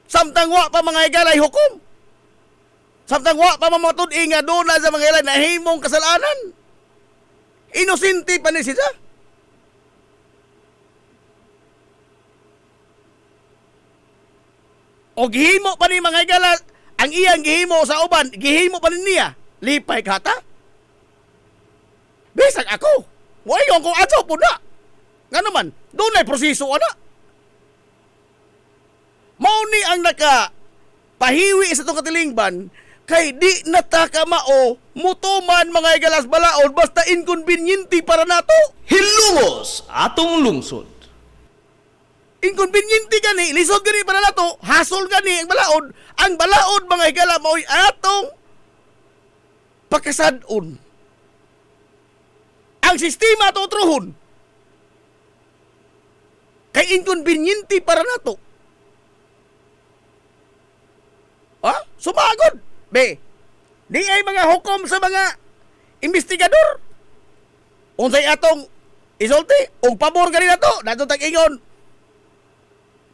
Samtang wa pa mga higalay hukom. Samtang wa pa mga tud-i nga doon na sa mga higalay na himong kasalanan. Inosente pa ni siya. O gihimo pa ni mga higala ang iyang gihimo sa uban, gihimo pa ni niya. Lipay kata. Bisag ako. Moingon ko ato po na. Nga naman, doon ay proseso ana. Mauni ang pahiwi sa itong katilingban kay di nataka mao mutuman mga igalas balaod basta inconveniente para nato. Hilungos atong lungsod. Inconveniente gani, lisod gani para nato, hasol gani ang balaod. Ang balaod mga higala mao'y atong pagkasadon. Ang sistema ato utrohon. Kay inconveniente para nato. Ha? Sumagod. Be, di ay mga hukom sa mga investigador. Unsay atong isulti, og pabor gani nato, nato tag-ingon.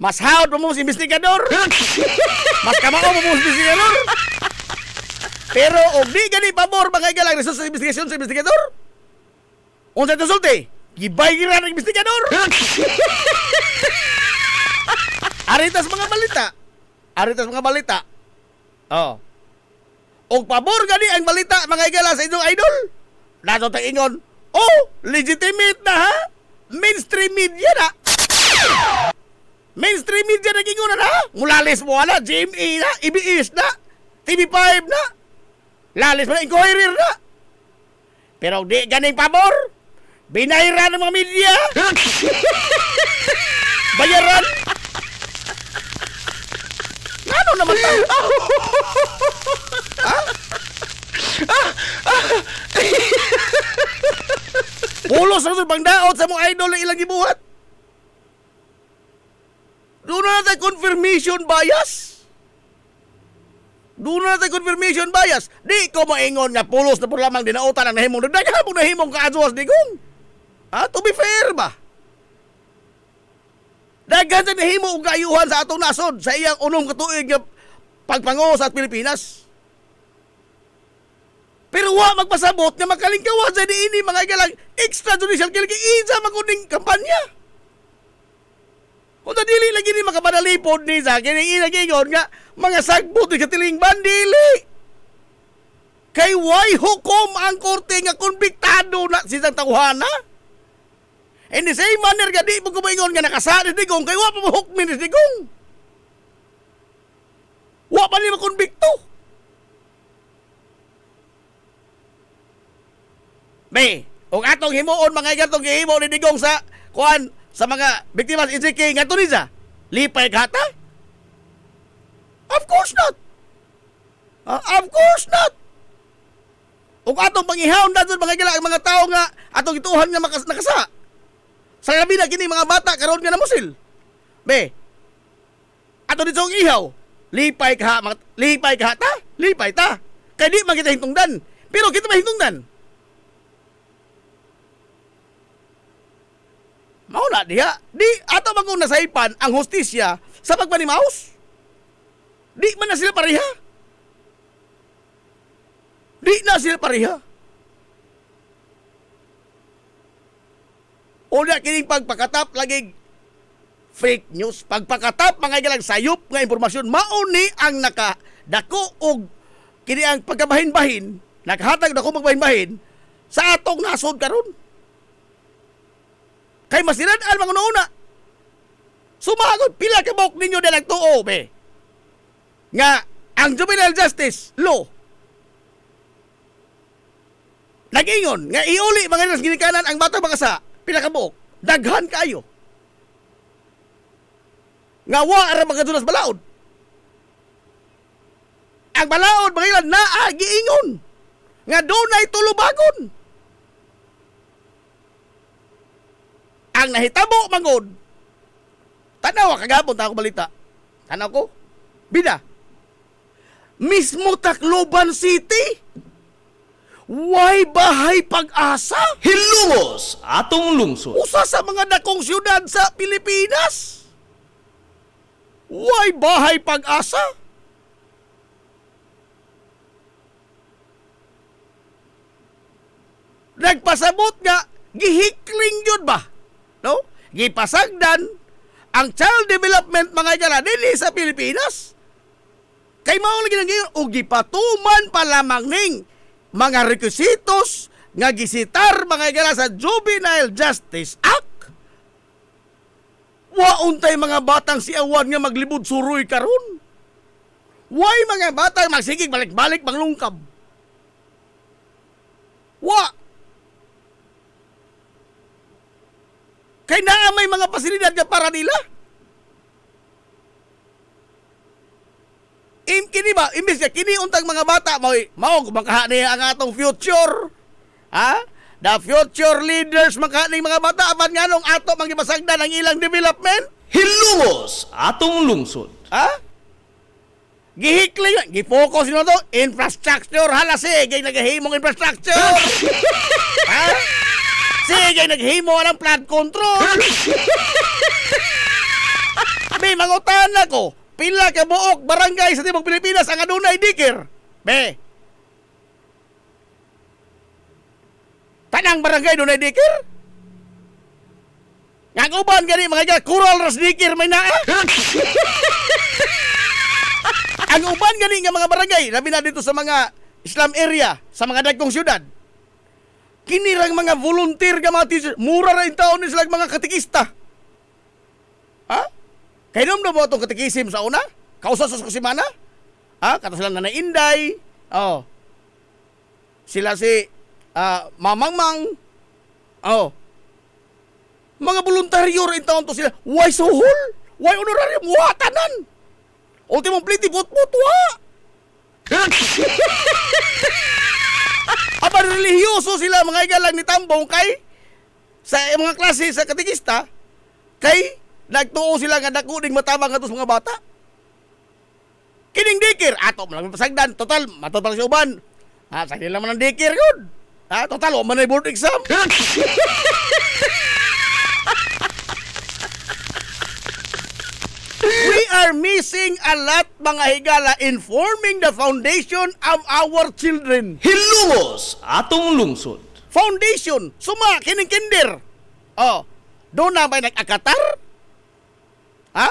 Mas hawd mo sa investigador. Mas kamao mo sa investigador. Pero og di gani pabor mga igalang resulta sa investigasyon sa investigador. Unsay isulti? Gibay gira ng investigador. Aritas mga balita. Aritas mga balita. Oh. Og pabor gani ang balita mga igala sa inyong idol. Nato tag ingon, oh, legitimate na ha? Mainstream media na. Mainstream media na gingon na ha? Mulalis mo na, GMA na, EBS na, TV5 na. Lalis mo na, Inquirer na. Pero di ganing pabor. Binayran ng mga media. Bayaran. Ano naman tayo? Ha? Pulos na bang daot sa mga idol na ilang gibuhat. Doon na natin confirmation bias. Doon na natin confirmation bias. Di ko maingon nga pulos na po lamang dinautan ang nahimong. Nagdagan mo nahimong kaadwas di kong. To be fair ba? Daghan sa nahimo og kaayuhan sa atong nasod sa iyang unong katuig nga pagpango sa Pilipinas. Pero wa magpasabot nga makalingkawan sa diini mga galang extrajudicial killing isa makuning kampanya. Kung dili lagi ni makapadalipod ni sa kini inagingon nga mga sagbot sa tilingban dili. Kay why hukom ang korte nga konbiktado na sisang tawhana? In the same manner nga di mo kumaingon nga nakasali digong kay wa pa mo hukmin ni digong. Wa pa ni makonbikto. Be, og atong himuon mga igatong gihimo ni digong sa kuan sa mga biktima sa EJK nga Tunisia. Lipay kata? Of course not. Of course not. Og atong pangihawon dadto mga igala ang mga tao nga atong gituhan nga nakasa. Sa labi na kini mga bata karon nga namusil. Be. Ato dito ang ihaw. Lipay ka ta? Lipay ta. Kay di man kita hintungdan. Pero kita mahintungdan. Mao na diha. Di ato man kung nasaipan ang hustisya sa pagpanimaos. Di man na sila pareha. Di na sila pareha. Una kining pagpakatap lagi fake news. Pagpakatap mga galang sayop nga impormasyon mauni ang nakadako og kini ang pagkabahin-bahin, nakahatag dako magbahin-bahin sa atong nasod karon. Kay masiran-an mga una. Sumagod pila ka buok ninyo na nagtuo be. Nga ang juvenile justice law nag-ingon nga iuli mga nas ginikanan ang bata makasa pila ka buok. Daghan kayo. Nga wa ara mga dunas balaod. Ang balaod mga ilan naa giingon nga dunay tulubagon. Ang nahitabo mangod. Tanaw kagabon ta ako balita. Tanaw ko. Bida. Mismo Tacloban City. Way bahay pag-asa. Hilungos atong lungsod. Usa sa mga dakong syudad sa Pilipinas. Way bahay pag-asa. Nagpasabot nga gihikling yun ba? No? Gipasagdan ang child development mga igala dili sa Pilipinas. Kay mao lagi nang o gipatuman pa lamang ning mga requisitos nga gisitar mga igala sa Juvenile Justice Act. Wa untay mga batang si awan nga maglibod suroy karon. Way mga batang magsigig balik-balik manglungkab. Wa. Kay naa may mga pasilidad nga para nila. Kini ba, imbis nga kini untang mga bata mao makaha niya ang atong future. Ha? The future leaders makaha ning mga bata apan nganong ato magipasagdan ang ilang development? Hilungos atong lungsod. Ha? Gihikling, gifocus nyo to, infrastructure, hala sige, naghihimong infrastructure. Ha? Sige, naghimo ng flood control. May mangutan ko, pila ka buok barangay sa Timog Pilipinas ang adunay dikir. Be. Tanang barangay dunay dikir? Nga uban gani mga kural ras dikir may naa. Ang uban gani nga mga barangay, labi na dito sa mga Islam area, sa mga dagkong syudad. Kinirang mga volunteer nga mga teacher, mura rin taon ni sila mga katikista. Ha? Kaya naman mo itong katikisim sa una? Kausas sa kusimana? Ha? Kata sila Nanay Inday. Oh. Sila si Mamangmang. Oh. Mga voluntaryo rin taon to sila. Why suhol? Why honorarium? Wa tanan. Ultimong pliti put-put wa. Aba relihiyoso sila mga igalang ni Tambong kay sa mga klase sa katikista kay nagtuo sila nga dako ding matabang atos mga bata. Kining dikir ato man lang pasagdan total matotal si uban. Ha sa nila man ang dikir gud. Ha total o man ay board exam. We are missing a lot mga higala in forming the foundation of our children. Hilungos atong lungsod. Foundation, suma, kining kinder. Oh, doon na ba nag-akatar? Ha?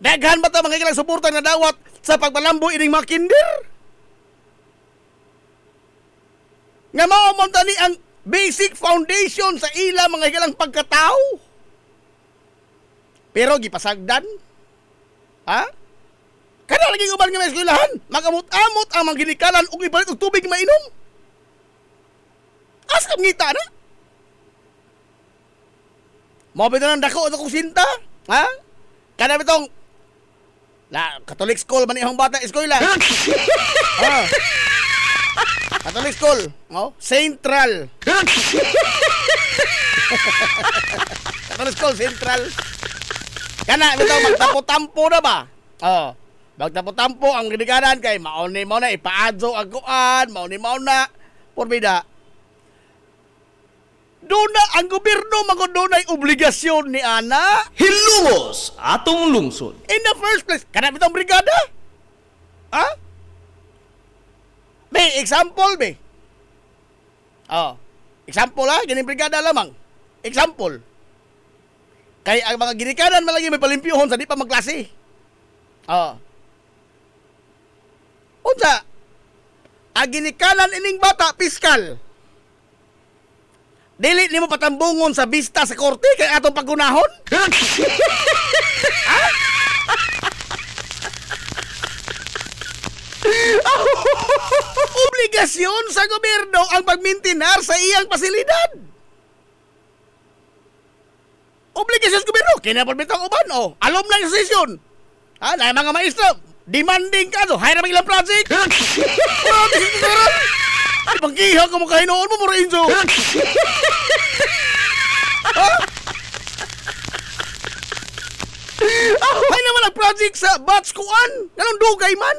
Daghan ba ito mga ilang suporta na dawat sa pagpalambo ining mga kinder? Nga maumunta ni ang basic foundation sa ila mga ilang pagkatao. Pero gipasagdan. Ha? Kada lagi uban nga may eskwelahan, magamot-amot ang mga ginikanan ug ibalit og tubig mainom. Asa ngita na? Mabito ng dako kong sinta? Ha? Kada bitong Catholic school man ihong bata eskwela. Ah. Catholic school, oh, Central. Catholic school Central. Kana bitaw magtapo-tampo na ba? Oh. Magtapo-tampo ang ginikanan kay mauni mo na ipaadso ang kuan, mauni mo na. Porbida. Duna ang gobyerno magudunay obligasyon ni ana. Hilungos atong lungsod. In the first place, kana bitong brigada? Ha? May example, be. Oh. Example ha, ganing brigada lamang. Example. Kay ang mga ginikanan malagi may palimpyuhon sa di pa magklase. Oh. Unsa? Ang ginikanan ining bata piskal. Dili nimo patambungon sa bista sa korte kay atong paggunahon? Obligasyon sa gobyerno ang pagmintinar sa iyang pasilidad. Obligasyon sa gobyerno, kinapalmitang uban, o, alumni association. Ha, na mga maestro, demanding ka, so, hire na ilang project. Pagkiha ka mo kahinoon mo, Morenzo. Ha? Hay naman ang project sa batch kuan. Ganun dugay man.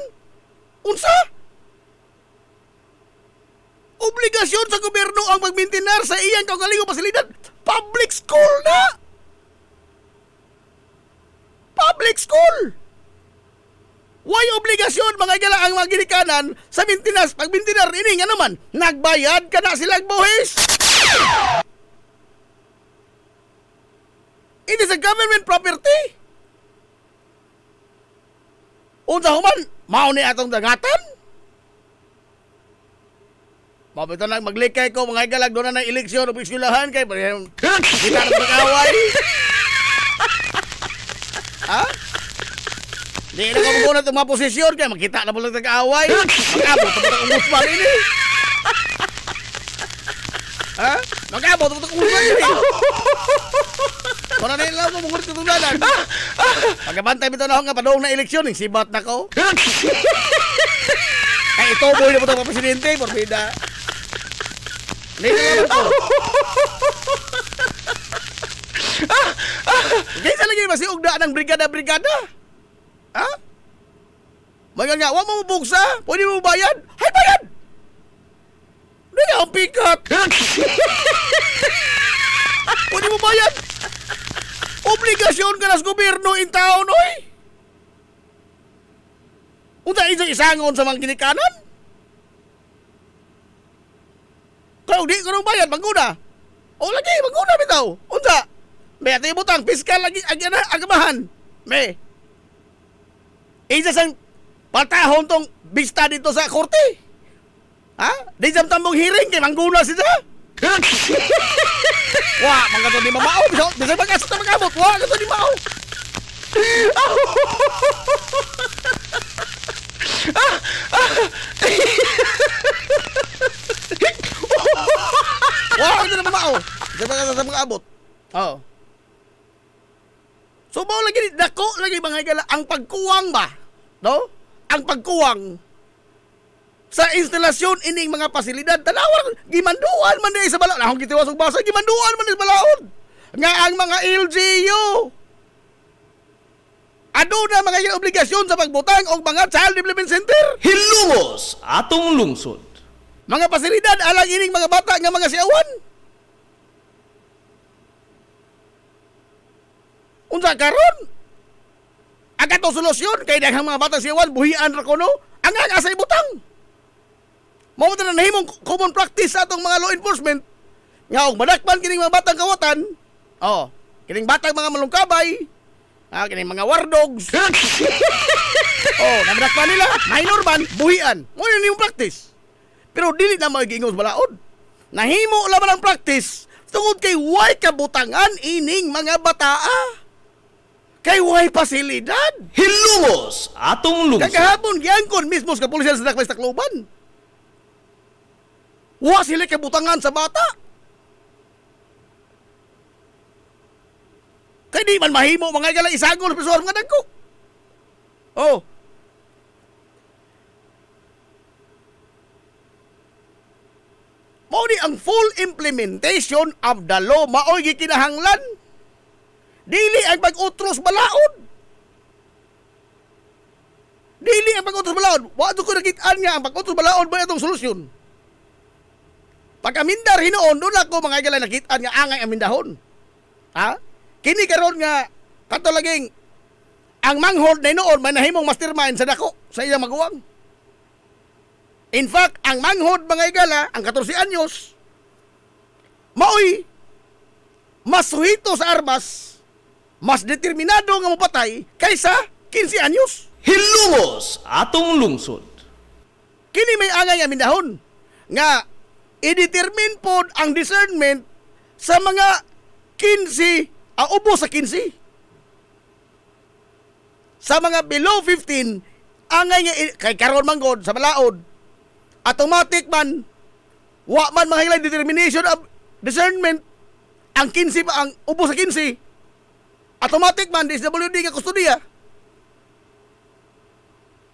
Unsa? Obligasyon sa gobyerno ang magmintinar sa iyang kaugalingong pasilidad. Public school na! Public school! Why obligasyon mga igala ang mga ginikanan sa maintenance pagmintinar ini nga naman nagbayad ka na silang buhis. It is a government property. Unsa human mao ni atong dagatan? Mabito nang maglikay ko mga igalag doon na eleksyon o piskulahan kay kita na mag-away. Ha? Di na ko muna itong mga posisyon kaya magkita na pala nag-away. Mag-abot na pala umusman ini. Ha? Mag-abot na pala umusman ini. Kung na lang mo mungulit kutunanan. Pagkabantay mo ito na ako nga padong na eleksyon, sibat na ko. Kaya ito boy na po ito presidente, porbida. Hindi na naman ko. Kaysa lagi masiugda ng brigada-brigada. Ha? Mga nga, huwag mo mabugsa. Pwede mo bayad? Hay, bayad! Hindi nga ang pikat. Pwede mo bayad? Obligasyon ka na sa gobyerno in taon, oy. Unta isangon sa mga ginikanan? Kaya di ko nang bayad, maguna. O lagi, maguna bitaw. Unta? May ati butang, piskal lagi, agamahan. May. Isa sang patahon tong bista dito sa korte. Ha? Di jam tambong hearing kay mangguna siya. Wah, mga to di mamao. Bisa mag-asot na mag-abot. Wah, mga to di mao. Wah, ito na mamao. Bisa mag-asot na mag-abot. Oo. So, bao lagi, dako lagi mga igala, ang pagkuwang ba? No? Ang pagkuwang sa instalasyon ining mga pasilidad, tanawar, gimanduan man din sa balaod. Akong gitiwasong basa, gimanduan man din sa balaod. Nga ang mga LGU. Ano na mga igala obligasyon sa pagbutang o mga child development center? Hilungos atong lungsod. Mga pasilidad, alang ining mga bata nga mga siawan. Unsa karon? Aga to solusyon kay daghang mga bata siyawan buhian ra kuno ang asay butang. Mao na nahimong common practice sa atong mga law enforcement. Nga og madakpan kining mga batang kawatan. Oh, kining batang mga malungkabay. Kining mga war dogs. Namadakpan nila, minor man, buhian. Mo ni yung practice. Pero dili na magingos balaod. Nahimo laban ang practice tungod kay way kabutangan ining mga bataa. Kay way pasilidad. Hilungos atong lungsod. Kagahapon giangkon mismo sa kapulisan sa Dakbay sa Tacloban. Wa sila kabutangan sa bata. Kay di man mahimo mga igala isagol sa mga dagko. Oh. Mao ni ang full implementation of the law maoy gikinahanglan. Dili ang pag-utros balaod. Dili ang pag-utros balaod. Wa to ko nakitaan nga ang pag-utros balaod ba itong solusyon. Pag amindar hinoon, doon ako mga igala nakitaan nga angay amindahon. Ha? Kini karon nga katulaging ang manghod na noon may nahimong mastermind sa dako sa iyang maguwang. In fact, ang manghod mga igala, ang 14 anyos, maoy mas suhito sa armas, mas determinado nga mapatay kaysa 15 anyos. Hilungos atong lungsod. Kini may angay amindahon nga i-determine pod ang discernment sa mga 15 ubo sa 15. Sa mga below 15, angay nga kay karon man god sa balaod, automatic man wa man mahilay determination of discernment ang 15 pa ang ubo sa 15. Automatic man DSWD nga kustodiya.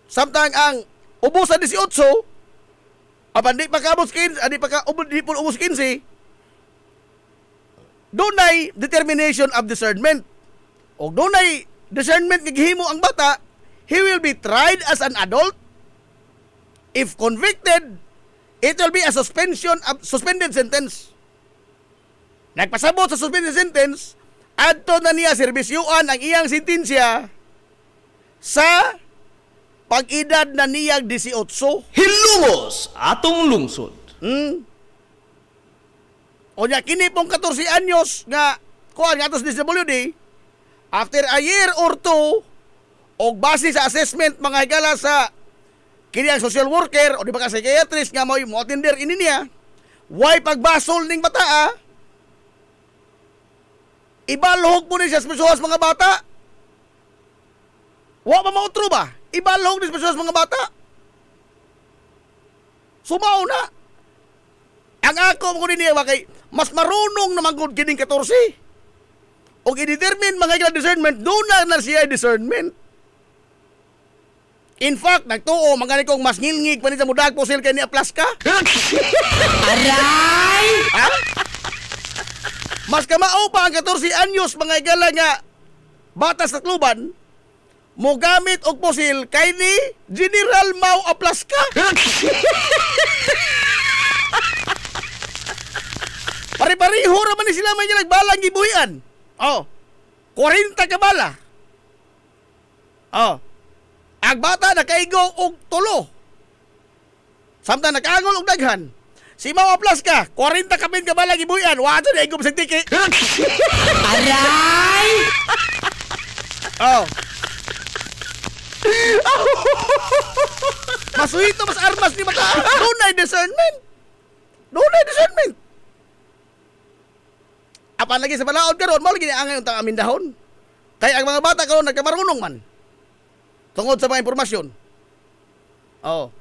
Samtang ang ubo sa 18, apan di pa kaabot 15, di pa ka di po ubos 15. Dunay determination of discernment. O dunay discernment nga gihimo ang bata, he will be tried as an adult. If convicted, it will be a suspended sentence. Nagpasabot sa suspended sentence, adto na niya serbisyuan ang iyang sentensya sa pag-edad na niyag 18. Hilungos atong lungsod. O niya, kini pong 14 anyos nga kuhan nga atos DSWD, after a year or two, o base sa assessment mga higala sa kini ang social worker o di ba ka psychiatrist nga mo attender ini niya, why pagbasol ning bata ibalhog mo ni siya sa mga bata. Wa pa mautro ba? Ibalhog ni sa mga bata. Sumaw na. Ang ako mo niya kay mas marunong naman gud kining 14. O i-determine mga higala discernment, doon na siya discernment. In fact, nagtuo, magani kong mas ngilngig pa ni sa mudag po sila kay ni Aplas ka. Aray! Ha? Mas kamao pa ang 14 anyos mga igala nga batas sa kluban, mo gamit og posil kay ni General Mau Aplas ka. Pare-pareho raman ni sila may nagbalang gibuhian. Oh, 40 ka bala. Oh, ang bata nakaigo og tulo. Samtang nakaangol og daghan. Si Mau Aplas ka, 40 kapin ka bala gibuhian. Wato na igom sa tiki. Aray! Oh. Masuhito mas armas ni mata. Dunay discernment. Dunay discernment. Apan lagi sa balaod karon, mao lagi angay untang amindahon. Kay ang mga bata karon nagkamarunong man. Tungod sa mga impormasyon. Oh.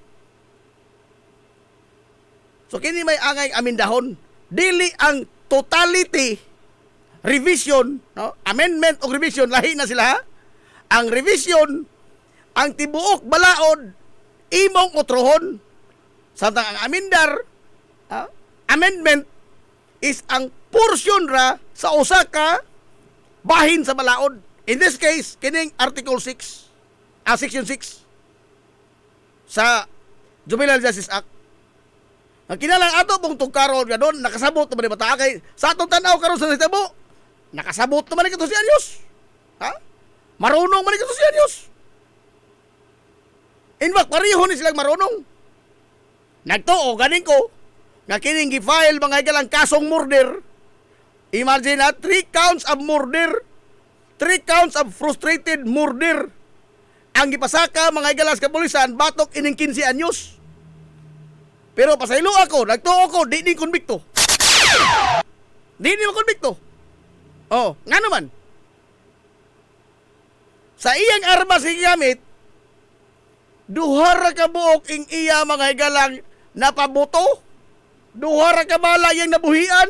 So kini may angay amindahon. Dili ang totality revision, no? Amendment o revision lahi na sila ha? Ang revision ang tibuok balaod imong utrohon. Samtang ang amendar amendment is ang portion ra sa usa ka bahin sa balaod. In this case, kining Article 6, Section 6 sa Juvenile Justice Act. Ang kinalang ato pong tugkaron nga doon, nakasabot naman ni bata kay sa atong tanaw karon sa nitabo, nakasabot naman ni 14 anyos. Ha? Marunong man ni 14 anyos. In fact, pareho ni silang marunong. Nagtuo, ganing ko, nga kining gi-file mga igalang kasong murder. Imagine na, 3 counts of murder, 3 counts of frustrated murder. Ang gipasaka mga igalas kapulisan, batok ining 15 anyos. Pero pasaylo ako, nagtuo ko, di konbikto. Di konbikto. Oh, nga naman. Sa iyang armas gamit, duhara ka buok ing iya mga higalang napaboto, duhara ka bala yung nabuhian,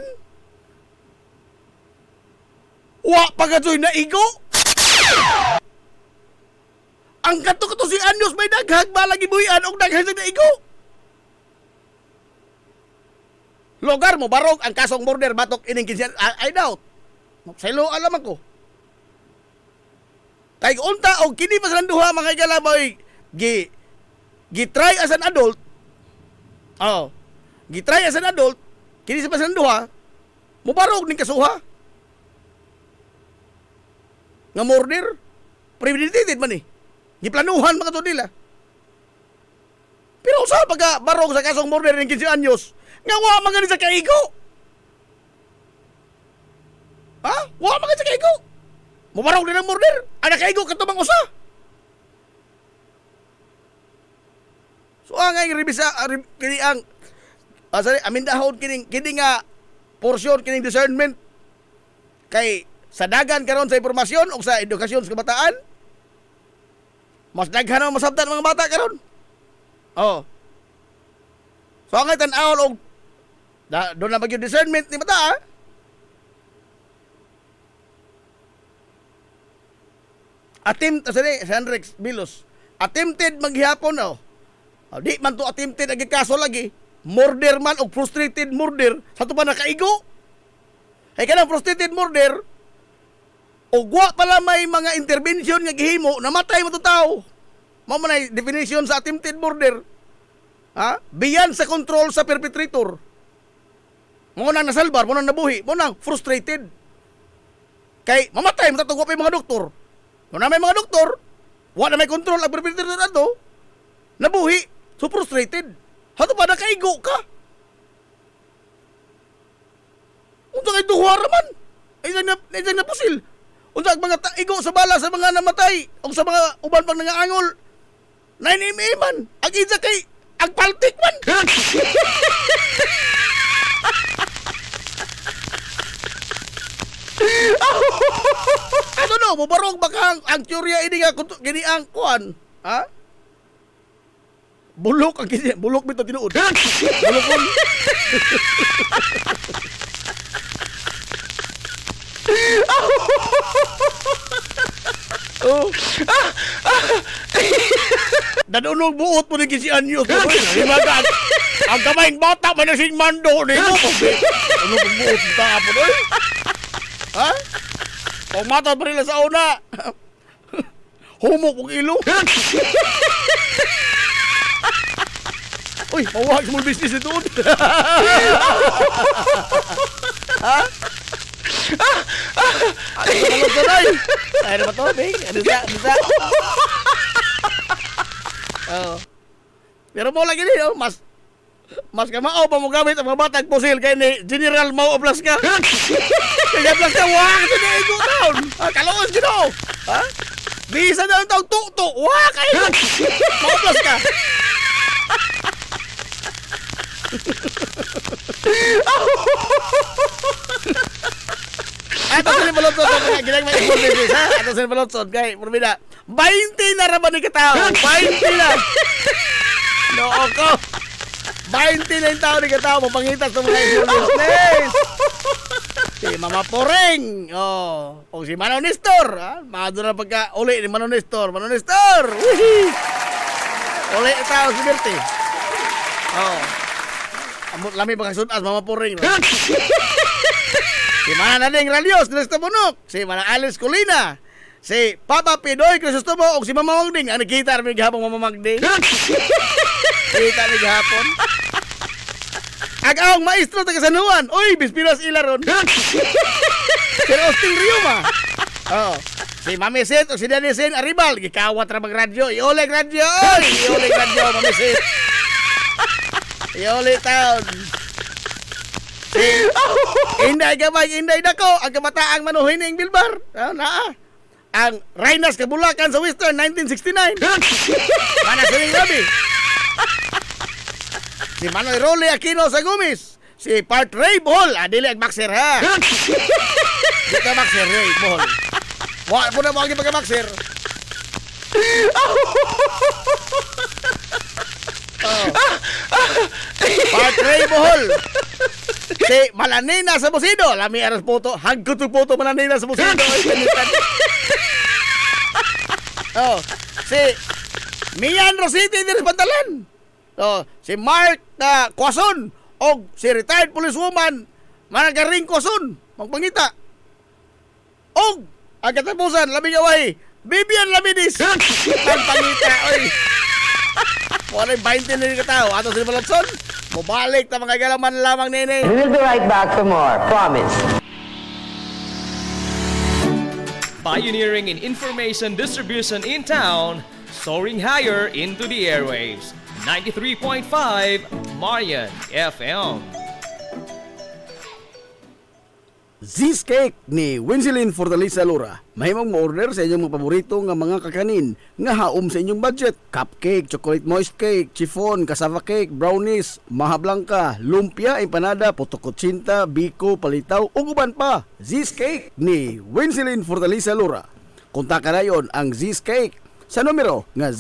wa pagatoy na igo. Ang kato-kato si anyos may daghag bala gibuhian og daghag na igo. Lugar mo barog ang kasong murder batok ining 15. I doubt. Saylo alam ako. Kay unta og kini pa sa duha mga igala moy gi try as an adult. Oh. Gi try as an adult kini sa pasan duha, mubarog ning kasuha. Nga murder, premeditated man eh. Giplanuhan mga to nila. Pero sa pagka barog sa kasong murder ng 15 anyos, nga wa man sa kaigo. Ha? Wa man sa kaigo. Mubarog din ang murder. Ang nakaigo katubang usa. So ang ribisa kini ang amindahon kini nga portion kining discernment kay sa dagan karon sa impormasyon o sa edukasyon sa kabataan mas daghan ang masabtan mga bata karon. Oh. So ang tan-aw og doon na bagyo discernment ni bata. Ha? Sanrex Bilos. Attempted maghihapon oh. Di man to attempted agi kaso lagi. Murder man o frustrated murder sa to pa nakaigo. Ay kanang frustrated murder o wa pala may mga intervention nga gihimo namatay mo to tao. Mao man ay definition sa attempted murder. Ha? Beyond sa control sa perpetrator. Mo nang nasalbar, mo nang nabuhi, mo nang frustrated. Kay mamatay mo tatugwa pa yung mga doktor. Kung na may mga doktor, wa na may control ang perpetrator ato. Nabuhi, so frustrated. Hato pa nakaigo ka. Unsa kay duhar man? Ay na pusil. Unsa ang mga igo sa bala sa mga namatay o sa mga uban pang nangaangol. 9 man. Ang isa kay ang paltik man. Ano no, mubarog baka ang teorya ini nga gini ang kuan, ha? Bulok ang kini, bulok bitaw tinuod. Bulokon. Oh. Dadunog buot mo ni si Anyo. Limagan. Ang kamayng bata man na si Mando ni mo. Ano kung buot mo tapon, oy? Ha? Kung mata pa rin sa una. Humok kong ilo. Uy, mawag small business nito. Ha? Ano sa kalog ko rin? Ay, ano ba to, Bing? Ano sa? Oh. Pero mo lagi din, oh. Mas kamao pa mo gamit ang mga batang pusil kay ni General Mau Oblas ka. Kaya Oblas ka, wak! Ito na ito taon. Kaloos gino. Ha? Bisa na ang taong tukto. Wak! Kayo! Mau Oblas ka. Ato sa balotson kay gilang may business ha. Ato sa balotson kay Purbida. 20 na ra ba ni katao? 20 na. No ko. 20 na yung tao ni katao mapangitas sa mga business. Si Mama Poreng. Oh, o si Manong Nestor, ha? Madura pagka uli ni Manong Nestor. Manong Nestor. Uli tao si Berti. Oh. Amot lami baka sudas Mama Poreng. No? Si Mana Nading Ralios, Nesta Bunok, si Mana Alice Colina, si Papa Pidoy Crisostomo, o si Mama Magding. Ano kita rin gahapon Mama Magding? Kita rin gahapon. Agaong maestro taga San Juan. Uy, Bispiras Ilaron. Si Austin Riuma. Oh, si Mami Set o si Daddy Sen Aribal. Gikawat ra mag-radyo. Ioleg radyo. Oy, ioleg radyo, Mami Set. Ioleg town. Si Inday Gamay, Inday Dako, ang kabataang manuhin ng Bilbar. Ang Rhinas Kabulakan sa Western 1969. Mana sining Rabi. Si Manoy Rolly Aquino sa Gumis. Si Part Ray Bohol. Dili ang boxer ha. Dito boxer Ray Bohol. Wala po na mo ang pagka-boxer. Part Ray Bohol. Si Malanina sa Busido. Lami aras puto. Hagkot yung puto Malanina sa Busido. Oh, si Mian Rositi din sa Pantalan. Oh, si Mark Quason. O si retired policewoman Managaring Quason. Magpangita. O ang katapusan, labing away. Bibian Lamidis. Magpangita. Oy. Wala 20 na rin katao. Ato si Balotson. Mubalik ta mga galaman lamang nini. We will be right back for more. Promise. Pioneering in information distribution in town, soaring higher into the airwaves. 93.5 Marian FM. Z's Cake ni Winsilin Fortaleza Lura. Mahimong mo-order sa inyong mga paborito nga mga kakanin nga haom sa inyong budget. Cupcake, chocolate moist cake, chiffon, cassava cake, brownies, maha blanca, lumpia, empanada, puto kutsinta, biko, palitaw, ug uban pa. Z's Cake ni Winsilin Fortaleza Lura. Kontakan na yon ang Z's Cake sa numero nga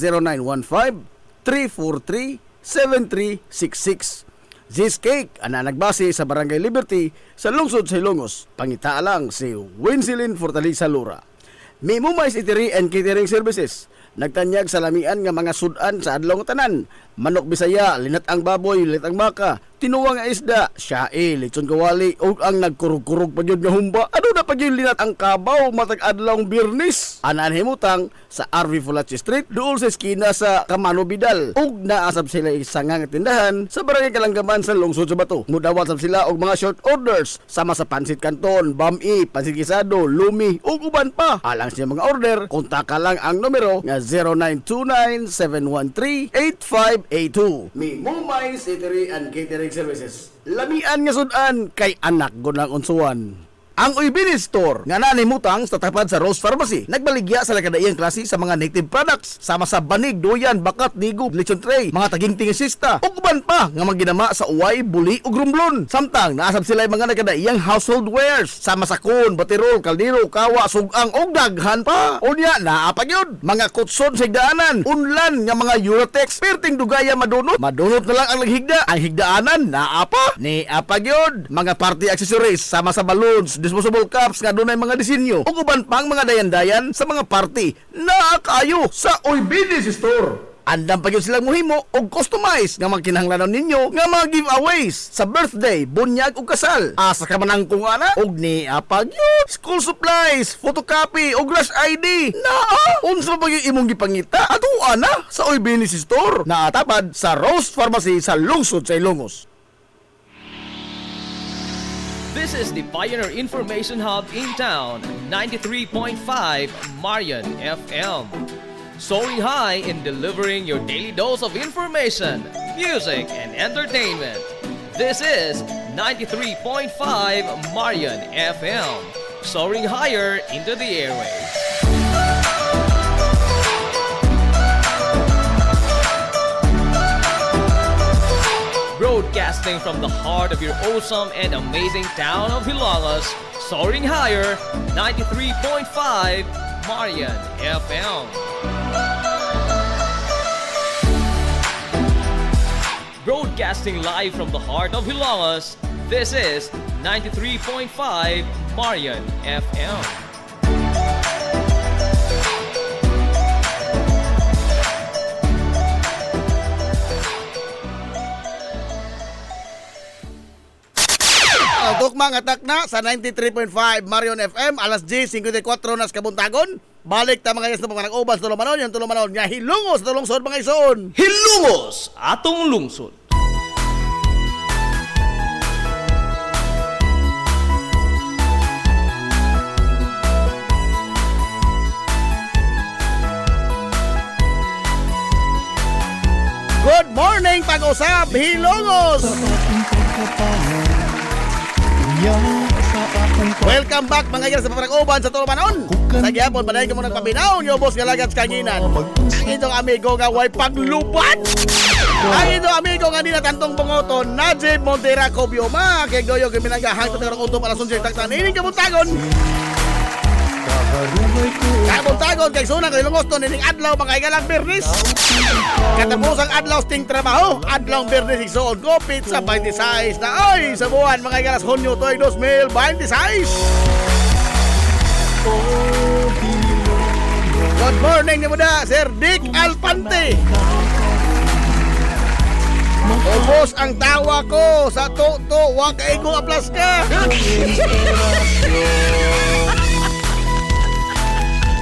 0915-343-7366. Z's Cake ana nagbase sa Barangay Liberty sa lungsod sa Ilongos. Pangita lang si Winsilin Fortaleza Lura. May Mumais Eatery and Catering Services. Nagtanyag sa lamian nga mga sudan sa adlaw nga tanan. Manok Bisaya, linat ang baboy, linat ang baka, tinuwang nga isda, siyae, lechon kawali, ug ang nagkurug-kurug pa gyud nga humba. Ano na pa gyud linat ang kabaw matag adlaw Biyernes. Anan himutang sa RV Fulachi Street duol sa eskina sa Camano Vidal. Ug naasab sila isang nga tindahan sa Barangay Kalanggaman sa lungsod sa Bato. Mudawat sab sila og mga short orders sama sa pansit canton, bami, pansit gisado, lumi ug uban pa. Alang sa mga order, kontaka lang ang numero nga 0929-713-8582. May Mumais Eatery and Catering Services. Lamian nga sudan kay anak gunang unsuan. Ang Uybini Store nga nanimutang sa tapat sa Rose Pharmacy nagbaligya sa lakadaiyang klase sa mga native products sama sa banig, doyan, bakat, digo, lechon tray, mga taging sista ug uban pa nga maginama sa uway, buli ug rumblon. Samtang naasab sila mga nakadaiyang household wares sama sa kun, batirol, kaldero, kawa, sugang ug daghan pa. Unya naa pa gyud mga kutson sa higdaanan, unlan nga mga Eurotex, perting dugaya madunot na lang ang naghigda. Ang higdaanan naa pa ni apa gyud mga party accessories sama sa balloons, disposable cups nga dunay mga disenyo ug uban pang mga dayan-dayan sa mga party na kayo sa Uybini Store. Andam pa gyud silang mohimo og customize nga magkinahanglanon ninyo nga mga giveaways sa birthday, bunyag ug kasal. Asa ka man ang kung ana og ni apa gyud school supplies, photocopy ug rush ID. Naa unsa pa gyud imong gipangita ato ana sa Uybini Store. Naatapad sa Rose Pharmacy sa lungsod sa Ilongos. This is the Pioneer Information Hub in town, 93.5 Marian FM. Soaring high in delivering your daily dose of information, music, and entertainment. This is 93.5 Marian FM. Soaring higher into the airwaves. Broadcasting from the heart of your awesome and amazing town of Hilangas, soaring higher, 93.5 Marian FM. Broadcasting live from the heart of Hilangas, this is 93.5 Marian FM. Tukmang atak na sa 93.5 Marion FM, alas 10:54 nas kabuntagon. Balik ta mga guys na mga nag-ubas tulumanon, yung tulumanon nga hilungos sa lungsod mga ison. Hilungos, atong lungsod. Good morning, pag-usap, hilungos! Welcome back mga guys sa pag-uban sa tulumanon. Sa gihapon, panayin ka mo nagpabinaw, yung boss galagad sa kanginan. Ang itong amigo nga way paglupat. Ang itong amigo nga di natantong bungoton, Najib Montera Cobioma. Kaya goyo kiminagahang ito ng utong para sunsin taktan. Ining kabuntagon. Kabuntagon kay sunang kalilungos to nining adlaw mga igalang Biyernes. Katapos ang adlaw sting trabaho, adlaw Biyernes igsuon ko pizza 26 na ay sa buwan mga igalas Hunyo toy 2026. Good morning ni muda Sir Dick Alpante. Ubos ang tawa ko sa toto, wa kay ko aplas ka.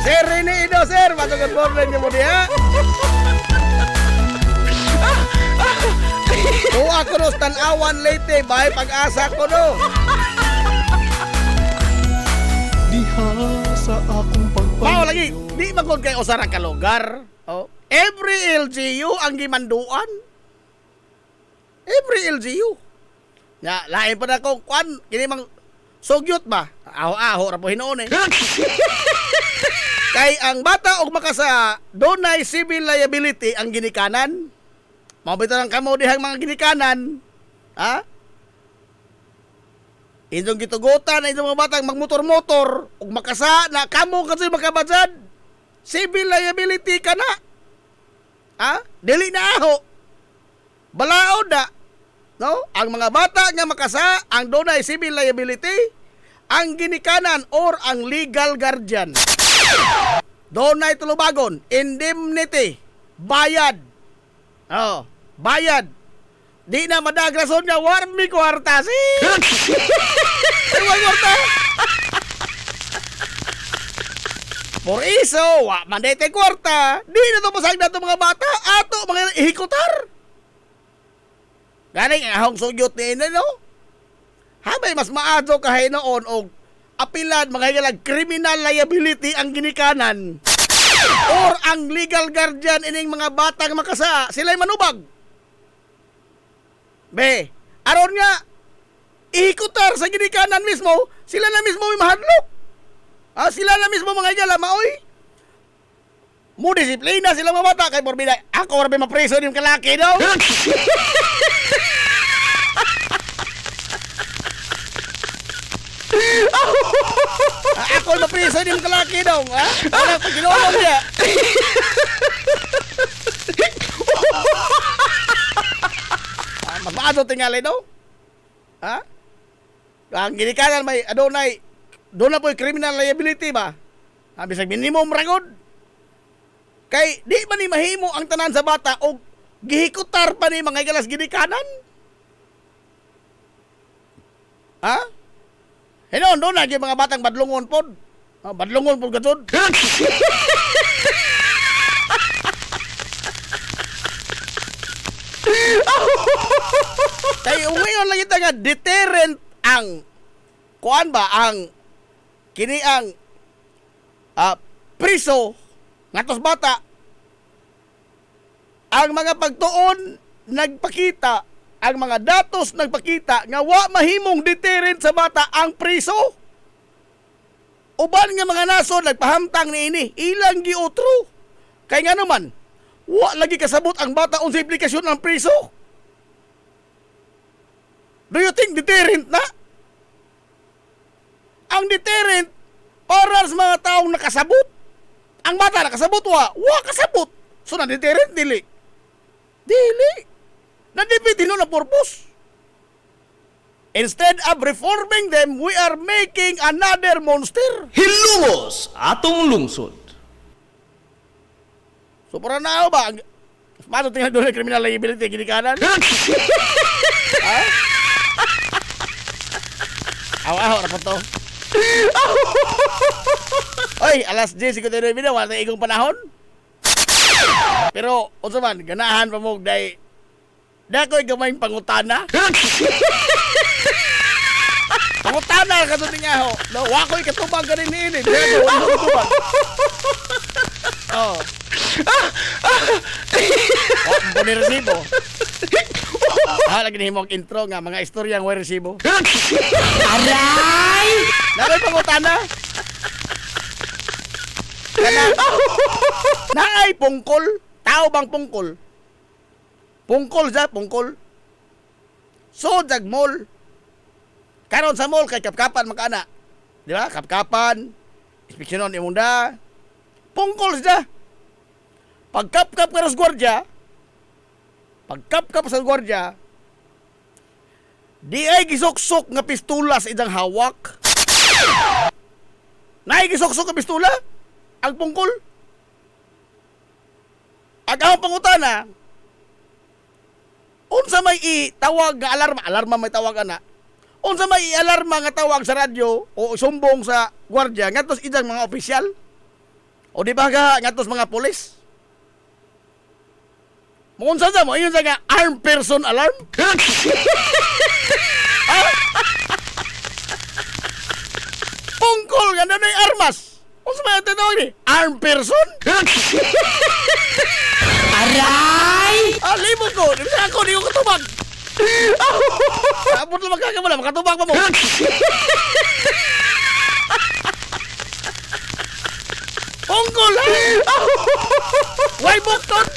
Sir Rene Ido, sir, masuk good morning ni muda. Tuwa ko no Tapos tanawan late, bahay pag-asa ko no. Diha sa akong Mao lagi, di magod kay usara ka lugar. Oh, every LGU ang gimanduan. Every LGU. Ya, lain pa na ko kwan, kini mang sugyot ba? Aho-aho ra po hinuon eh. Kay ang bata og makasa dunay civil liability ang ginikanan. Mao bitaw lang kamo dihang mga ginikanan. Ha? Indong gitugutan na indong mga batang magmotor-motor ug makasa na kamo kasi makabadzad. Civil liability ka na. Ha? Dili na aho. Balaod na. No? Ang mga bata nga makasa ang dunay civil liability, ang ginikanan or ang legal guardian. Dunay tulubagon, indemnity, bayad. Oh, bayad. Di na madagrason nga warmi kwarta si. Ay, kwarta. Por iso, wa man day tay kwarta. Di na to pasag na to mga bata, ato mga ihikutar. Galing ang ahong sugyot ni ina, no? Habay mas maadto kahay noon og apilan mga higalag criminal liability ang ginikanan or ang legal guardian ining mga batang makasa sila'y manubag. Be, aron nga ihikutar sa ginikanan mismo, sila na mismo may mahadlok. Sila na mismo mga higala maoy. Mo disiplina sila mga bata kay porbida. Ako ra ba mapreso ning kalaki daw? Ako na priso din kalaki daw, ha? Wala ko ginulong niya. Mas maado tingali daw. Ha? Ang ginikanan may adunay doon na po criminal liability ba? Bisag minimum ragod. Kay di ba ni mahimo ang tanan sa bata o gihikutar pa ni mga galas ginikanan? Ha? Hinon, doon na mga batang badlungon pod. Badlungon pod gatod. Kaya umayon lang ito nga deterrent ang kuan ba ang kini ang priso ngatos bata. Ang mga pagtuon nagpakita, ang mga datos nagpakita nga wa mahimong deterrent sa bata ang priso. Uban nga mga nasod nagpahamtang niini, ilang giotro. Kay nga naman, wa lagi kasabot ang bata unsay implikasyon ng priso. Do you think deterrent na? Ang deterrent para sa mga taong nakasabot. Ang bata nakasabot wa kasabot. So na deterrent dili. Dili. Nadipit na purpose. Instead of reforming them, we are making another monster. Hilumos atong lungsod. So para na ba? Paano tingnan doon criminal liability ginikanan? Ha? Aw-aw na po to. Oy, alas 10:59 na, wala tayong igong panahon. Pero, unsa man, ganahan pa mo, day, dako'y gamayng pangutana. Pangutana ka ito tingaho. No, wako'y katubag ka rin niini. Dito, wala katubag. Oh. Wak mo ni resibo. Lagi ni himong intro nga, mga istoryang way resibo. Aray! Nako'y pangutana. Naay pungkol. Tao bang pungkol? Pungkol sa pungkol. So, jag mall. Karon sa mall, kay kapkapan makana. Di ba? Kapkapan. Inspeksyonon imong da. Pungkol siya. Pagkapkap ka sa gwardya, pagkapkap sa gwardya, di ay gisok-sok nga pistula sa idang hawak. Naay gisok-sok nga pistula? Ang pungkol? Ang akong pangutana, unsa may itawag nga alarma? Alarma may tawag ana. Unsa may i-alarma nga tawag sa radyo o sumbong sa gwardya ngadtos idang mga opisyal? O di ba nga ngadtos mga pulis? Munsa sa mo, yun sa nga armed person alarm? Pungkol nga na yung armas. Kung sa mga tinawag ni, armed person? Aray! Libog ko, di ba ako, di ko katubag. Kapot lang magkakamala, makatubag pa mo. Pungkol ha? Why bukton?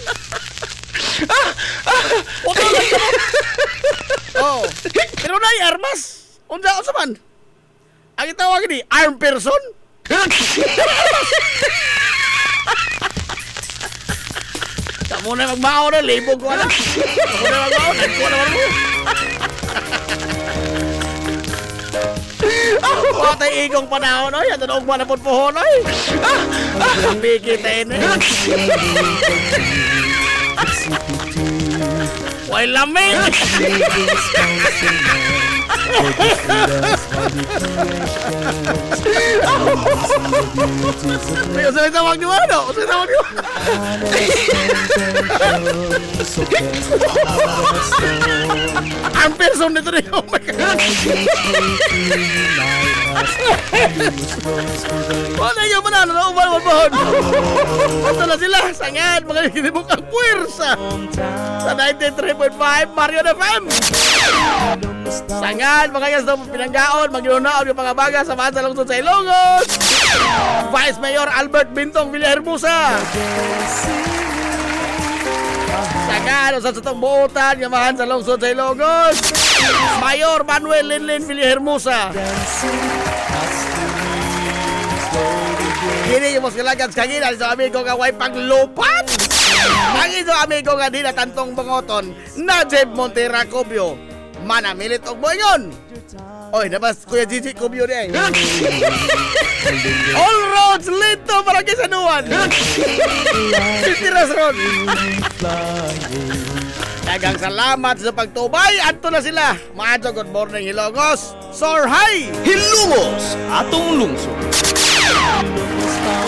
Putol lang ka mo. Oh, pero na yung armas. Unsa man? Ang itawag ni, armed person? Kamu na magmao na, libog ko na. Kamu na magmao, nagko naman mo. Patay igong panahon, oy. Ato na ugma na po pohon, oy. Sabi kita ini. Way lamig. Usay tawag niyo ano? Usay tawag niyo. Ang person nito rin. Oh my God. Wala yung manano na umal-umal. Ito na sila. Sangad. Mga kinibok ang puwersa. Sa 93.5 Marion FM. Sangad. Mga guys na pinanggaon. Maglunaon yung mga baga sa mga salungsod sa Ilongos. Vice Mayor Albert Bintong Villahermosa. Sangad. Sa tutong buutan. Yamahan sa lungsod sa Ilongos. Mayor Manuel Linlin Villahermosa. Kini yung mas kalagad sa kagina sa amigo nga way paglupan. Ang iso amigo nga di na tantong bangoton na Jeb Montera Cubio. Manamilit og boyon. Oy, nabas Kuya Gigi Cubio di ay. All roads lead to Barangay Sanuan. Sitiras Road. Dagang salamat sa pagtubay. Adto na sila. Maadto, good morning Hilongos. Soar high. Hilumos, atong lungsod.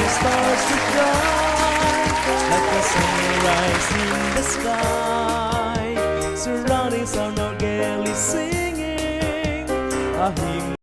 Stars to shine like a sunrise in the sky. Surroundings are not gaily singing a hymn.